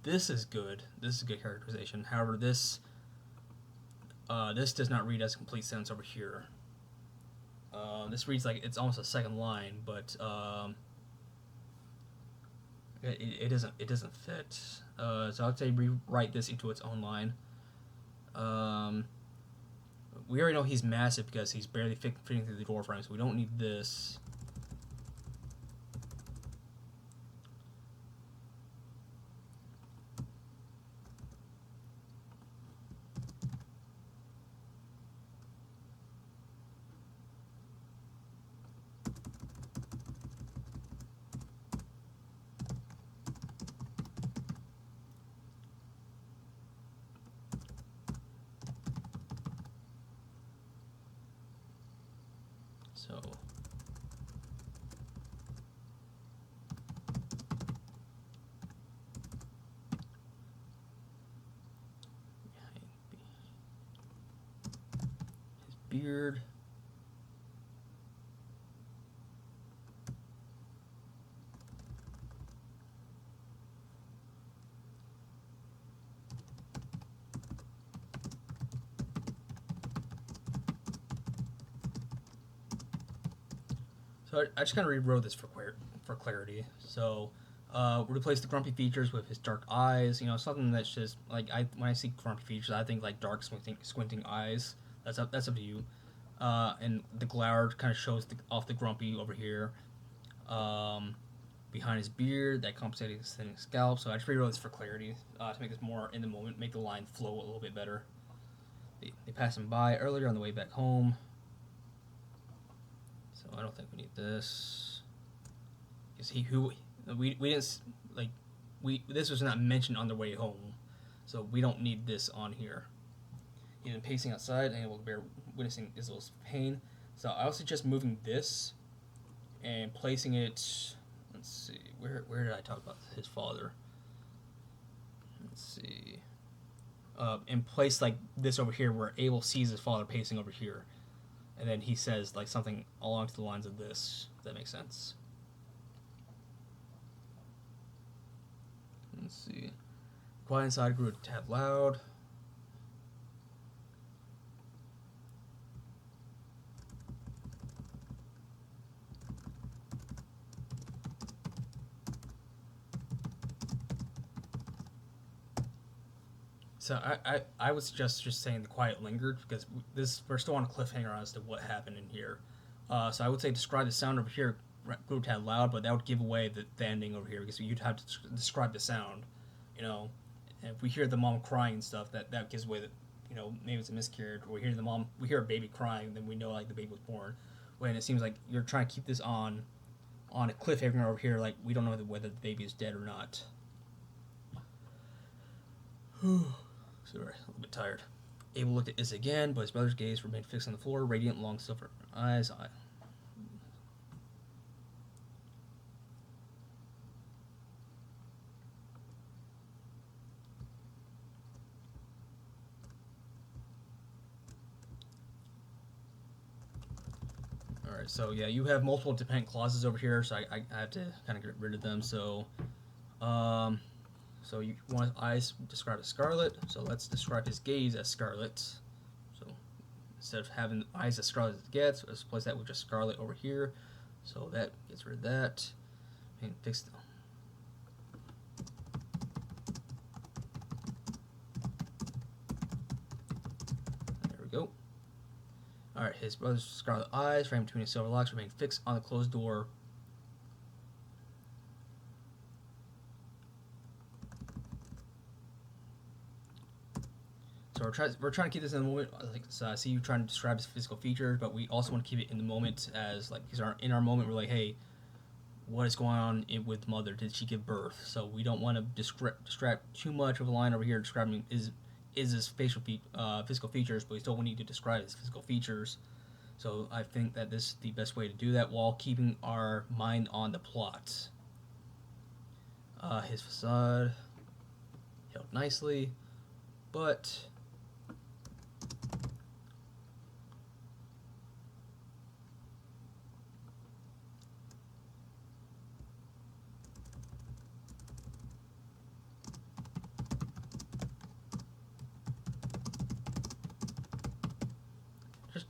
this is good. This is good characterization. However, this does not read as a complete sentence over here. This reads like it's almost a second line, but it doesn't fit. So I'd say rewrite this into its own line. Um, we already know he's massive because he's barely fitting through the door frame, so we don't need this. So his beard. So I just kind of rewrote this for clarity. So replace the grumpy features with his dark eyes. You know, something that's just like when I see grumpy features, I think like dark squinting eyes. That's up to you. And the glower kind of shows off the grumpy over here. Behind his beard, that compensating his thinning scalp. So I just rewrote this for clarity to make this more in the moment, make the line flow a little bit better. They passed him by earlier on the way back home. So I don't think we need this. Because we didn't like this was not mentioned on the way home, so we don't need this on here. He's been pacing outside and able to bear witnessing Israel's pain. So I would suggest moving this and placing it. Let's see, where did I talk about his father? Let's see. And place like this over here where Abel sees his father pacing over here. And then he says like something along the lines of this. If that makes sense. Let's see. Quiet inside grew a tad loud. So I would suggest just saying the quiet lingered because we're still on a cliffhanger as to what happened in here. So I would say describe the sound over here grew a tad loud, but that would give away the ending over here because you'd have to describe the sound, you know. And if we hear the mom crying and stuff, that gives away that, you know, maybe it's a miscarriage. Or we hear a baby crying, then we know like the baby was born. When it seems like you're trying to keep this on a cliffhanger over here, like we don't know whether the baby is dead or not. Sorry, a little bit tired. Abel looked at Is again, but his brother's gaze remained fixed on the floor, radiant, long silver eyes. Alright, so yeah, you have multiple dependent clauses over here, so I have to kind of get rid of them. So, so you want his eyes described as scarlet, so let's describe his gaze as scarlet. So instead of having eyes as scarlet as it gets, let's place that with just scarlet over here. So that gets rid of that. And fix the there we go. Alright, his brother's scarlet eyes, framed between his silver locks, remain fixed on the closed door. So we're trying to keep this in the moment. Like, so I see you trying to describe his physical features, but we also want to keep it in the moment as like in our moment we're like, hey, what is going on with mother? Did she give birth? So we don't want to distract too much of a line over here describing is his physical features, but we still need to describe his physical features. So I think that this is the best way to do that while keeping our mind on the plot. His facade held nicely, but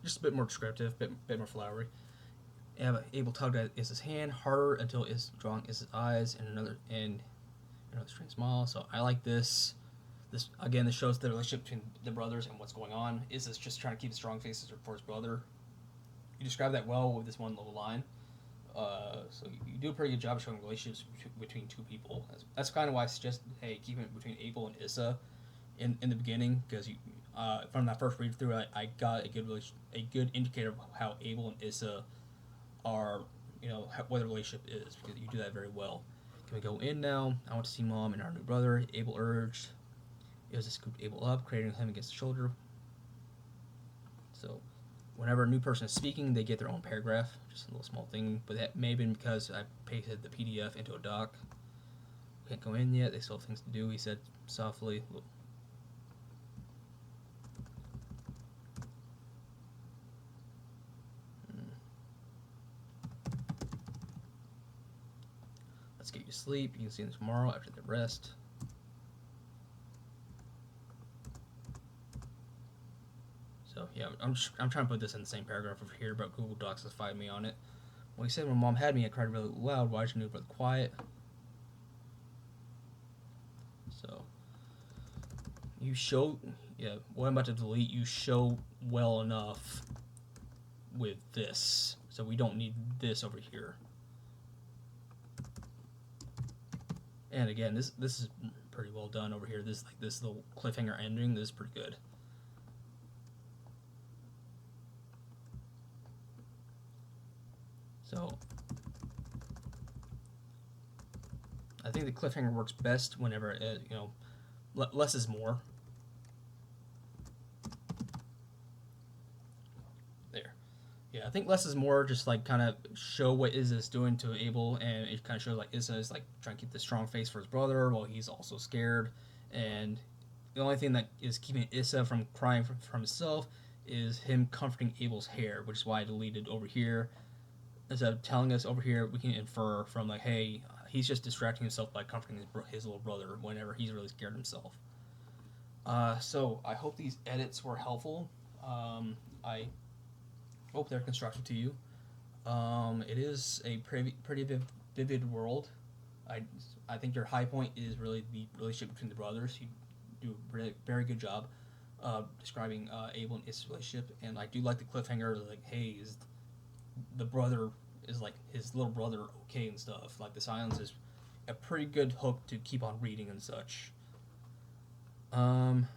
just a bit more descriptive, bit more flowery. have Abel tugged at Issa's hand harder until Issa drawing Issa's eyes and another strange smile. So I like this. This again, this shows the relationship between the brothers and what's going on. Issa's just trying to keep a strong face for his brother. You describe that well with this one little line. So you do a pretty good job of showing relationships between two people. That's kind of why I suggest, hey, keep it between Abel and Issa in the beginning, because you from that first read through, I got a good indicator of how Abel and Issa are, what the relationship is, because you do that very well. Can we go in now? I want to see Mom and our new brother. Abel urged. Issa scooped Abel up, creating him against the shoulder. So whenever a new person is speaking, they get their own paragraph. Just a little small thing, but that may have been because I pasted the PDF into a doc. Can't go in yet. They still have things to do, he said softly. Let's get you to sleep. You can see them tomorrow after the rest. So yeah, I'm trying to put this in the same paragraph over here, but Google Docs has fired me on it. Well, he said when Mom had me, I cried really loud. Why did you brother quiet? So you show, what I'm about to delete, you show well enough with this, so we don't need this over here. And again, this is pretty well done over here. This little cliffhanger ending, this is pretty good. So I think the cliffhanger works best whenever less is more. There, yeah, I think less is more. Just like kind of show what Issa's doing to Abel, and it kind of shows like Issa is like trying to keep this strong face for his brother while he's also scared. And the only thing that is keeping Issa from crying from himself is him comforting Abel's hair, which is why I deleted over here. Instead of telling us over here, we can infer from like, hey, he's just distracting himself by comforting his little brother whenever he's really scared himself. So I hope these edits were helpful. I hope they're constructive to you. It is a pretty vivid world. I think your high point is really the relationship between the brothers. You do a very good job describing Abel and Issa's relationship, and I do like the cliffhanger, like, hey, is the brother is like his little brother okay and stuff. Like the silence is a pretty good hook to keep on reading and such. Let's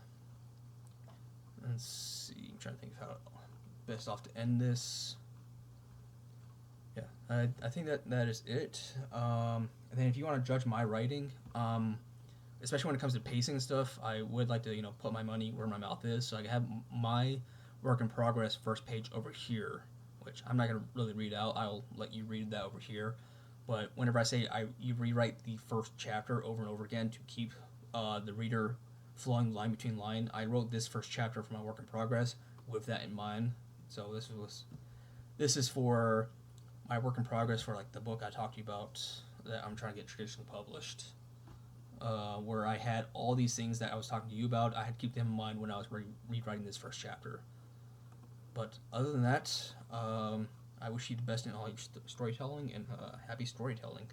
see. I'm trying to think of how best off to end this. Yeah, I think that is it. And then if you want to judge my writing, especially when it comes to pacing and stuff, I would like to put my money where my mouth is. So I have my work in progress first page over here, which I'm not going to really read out. I'll let you read that over here. But whenever I say you rewrite the first chapter over and over again to keep the reader flowing line between line, I wrote this first chapter for my work in progress with that in mind. So this is for my work in progress for like the book I talked to you about that I'm trying to get traditionally published, where I had all these things that I was talking to you about. I had to keep them in mind when I was rewriting this first chapter. But other than that, I wish you the best in all your storytelling, and happy storytelling.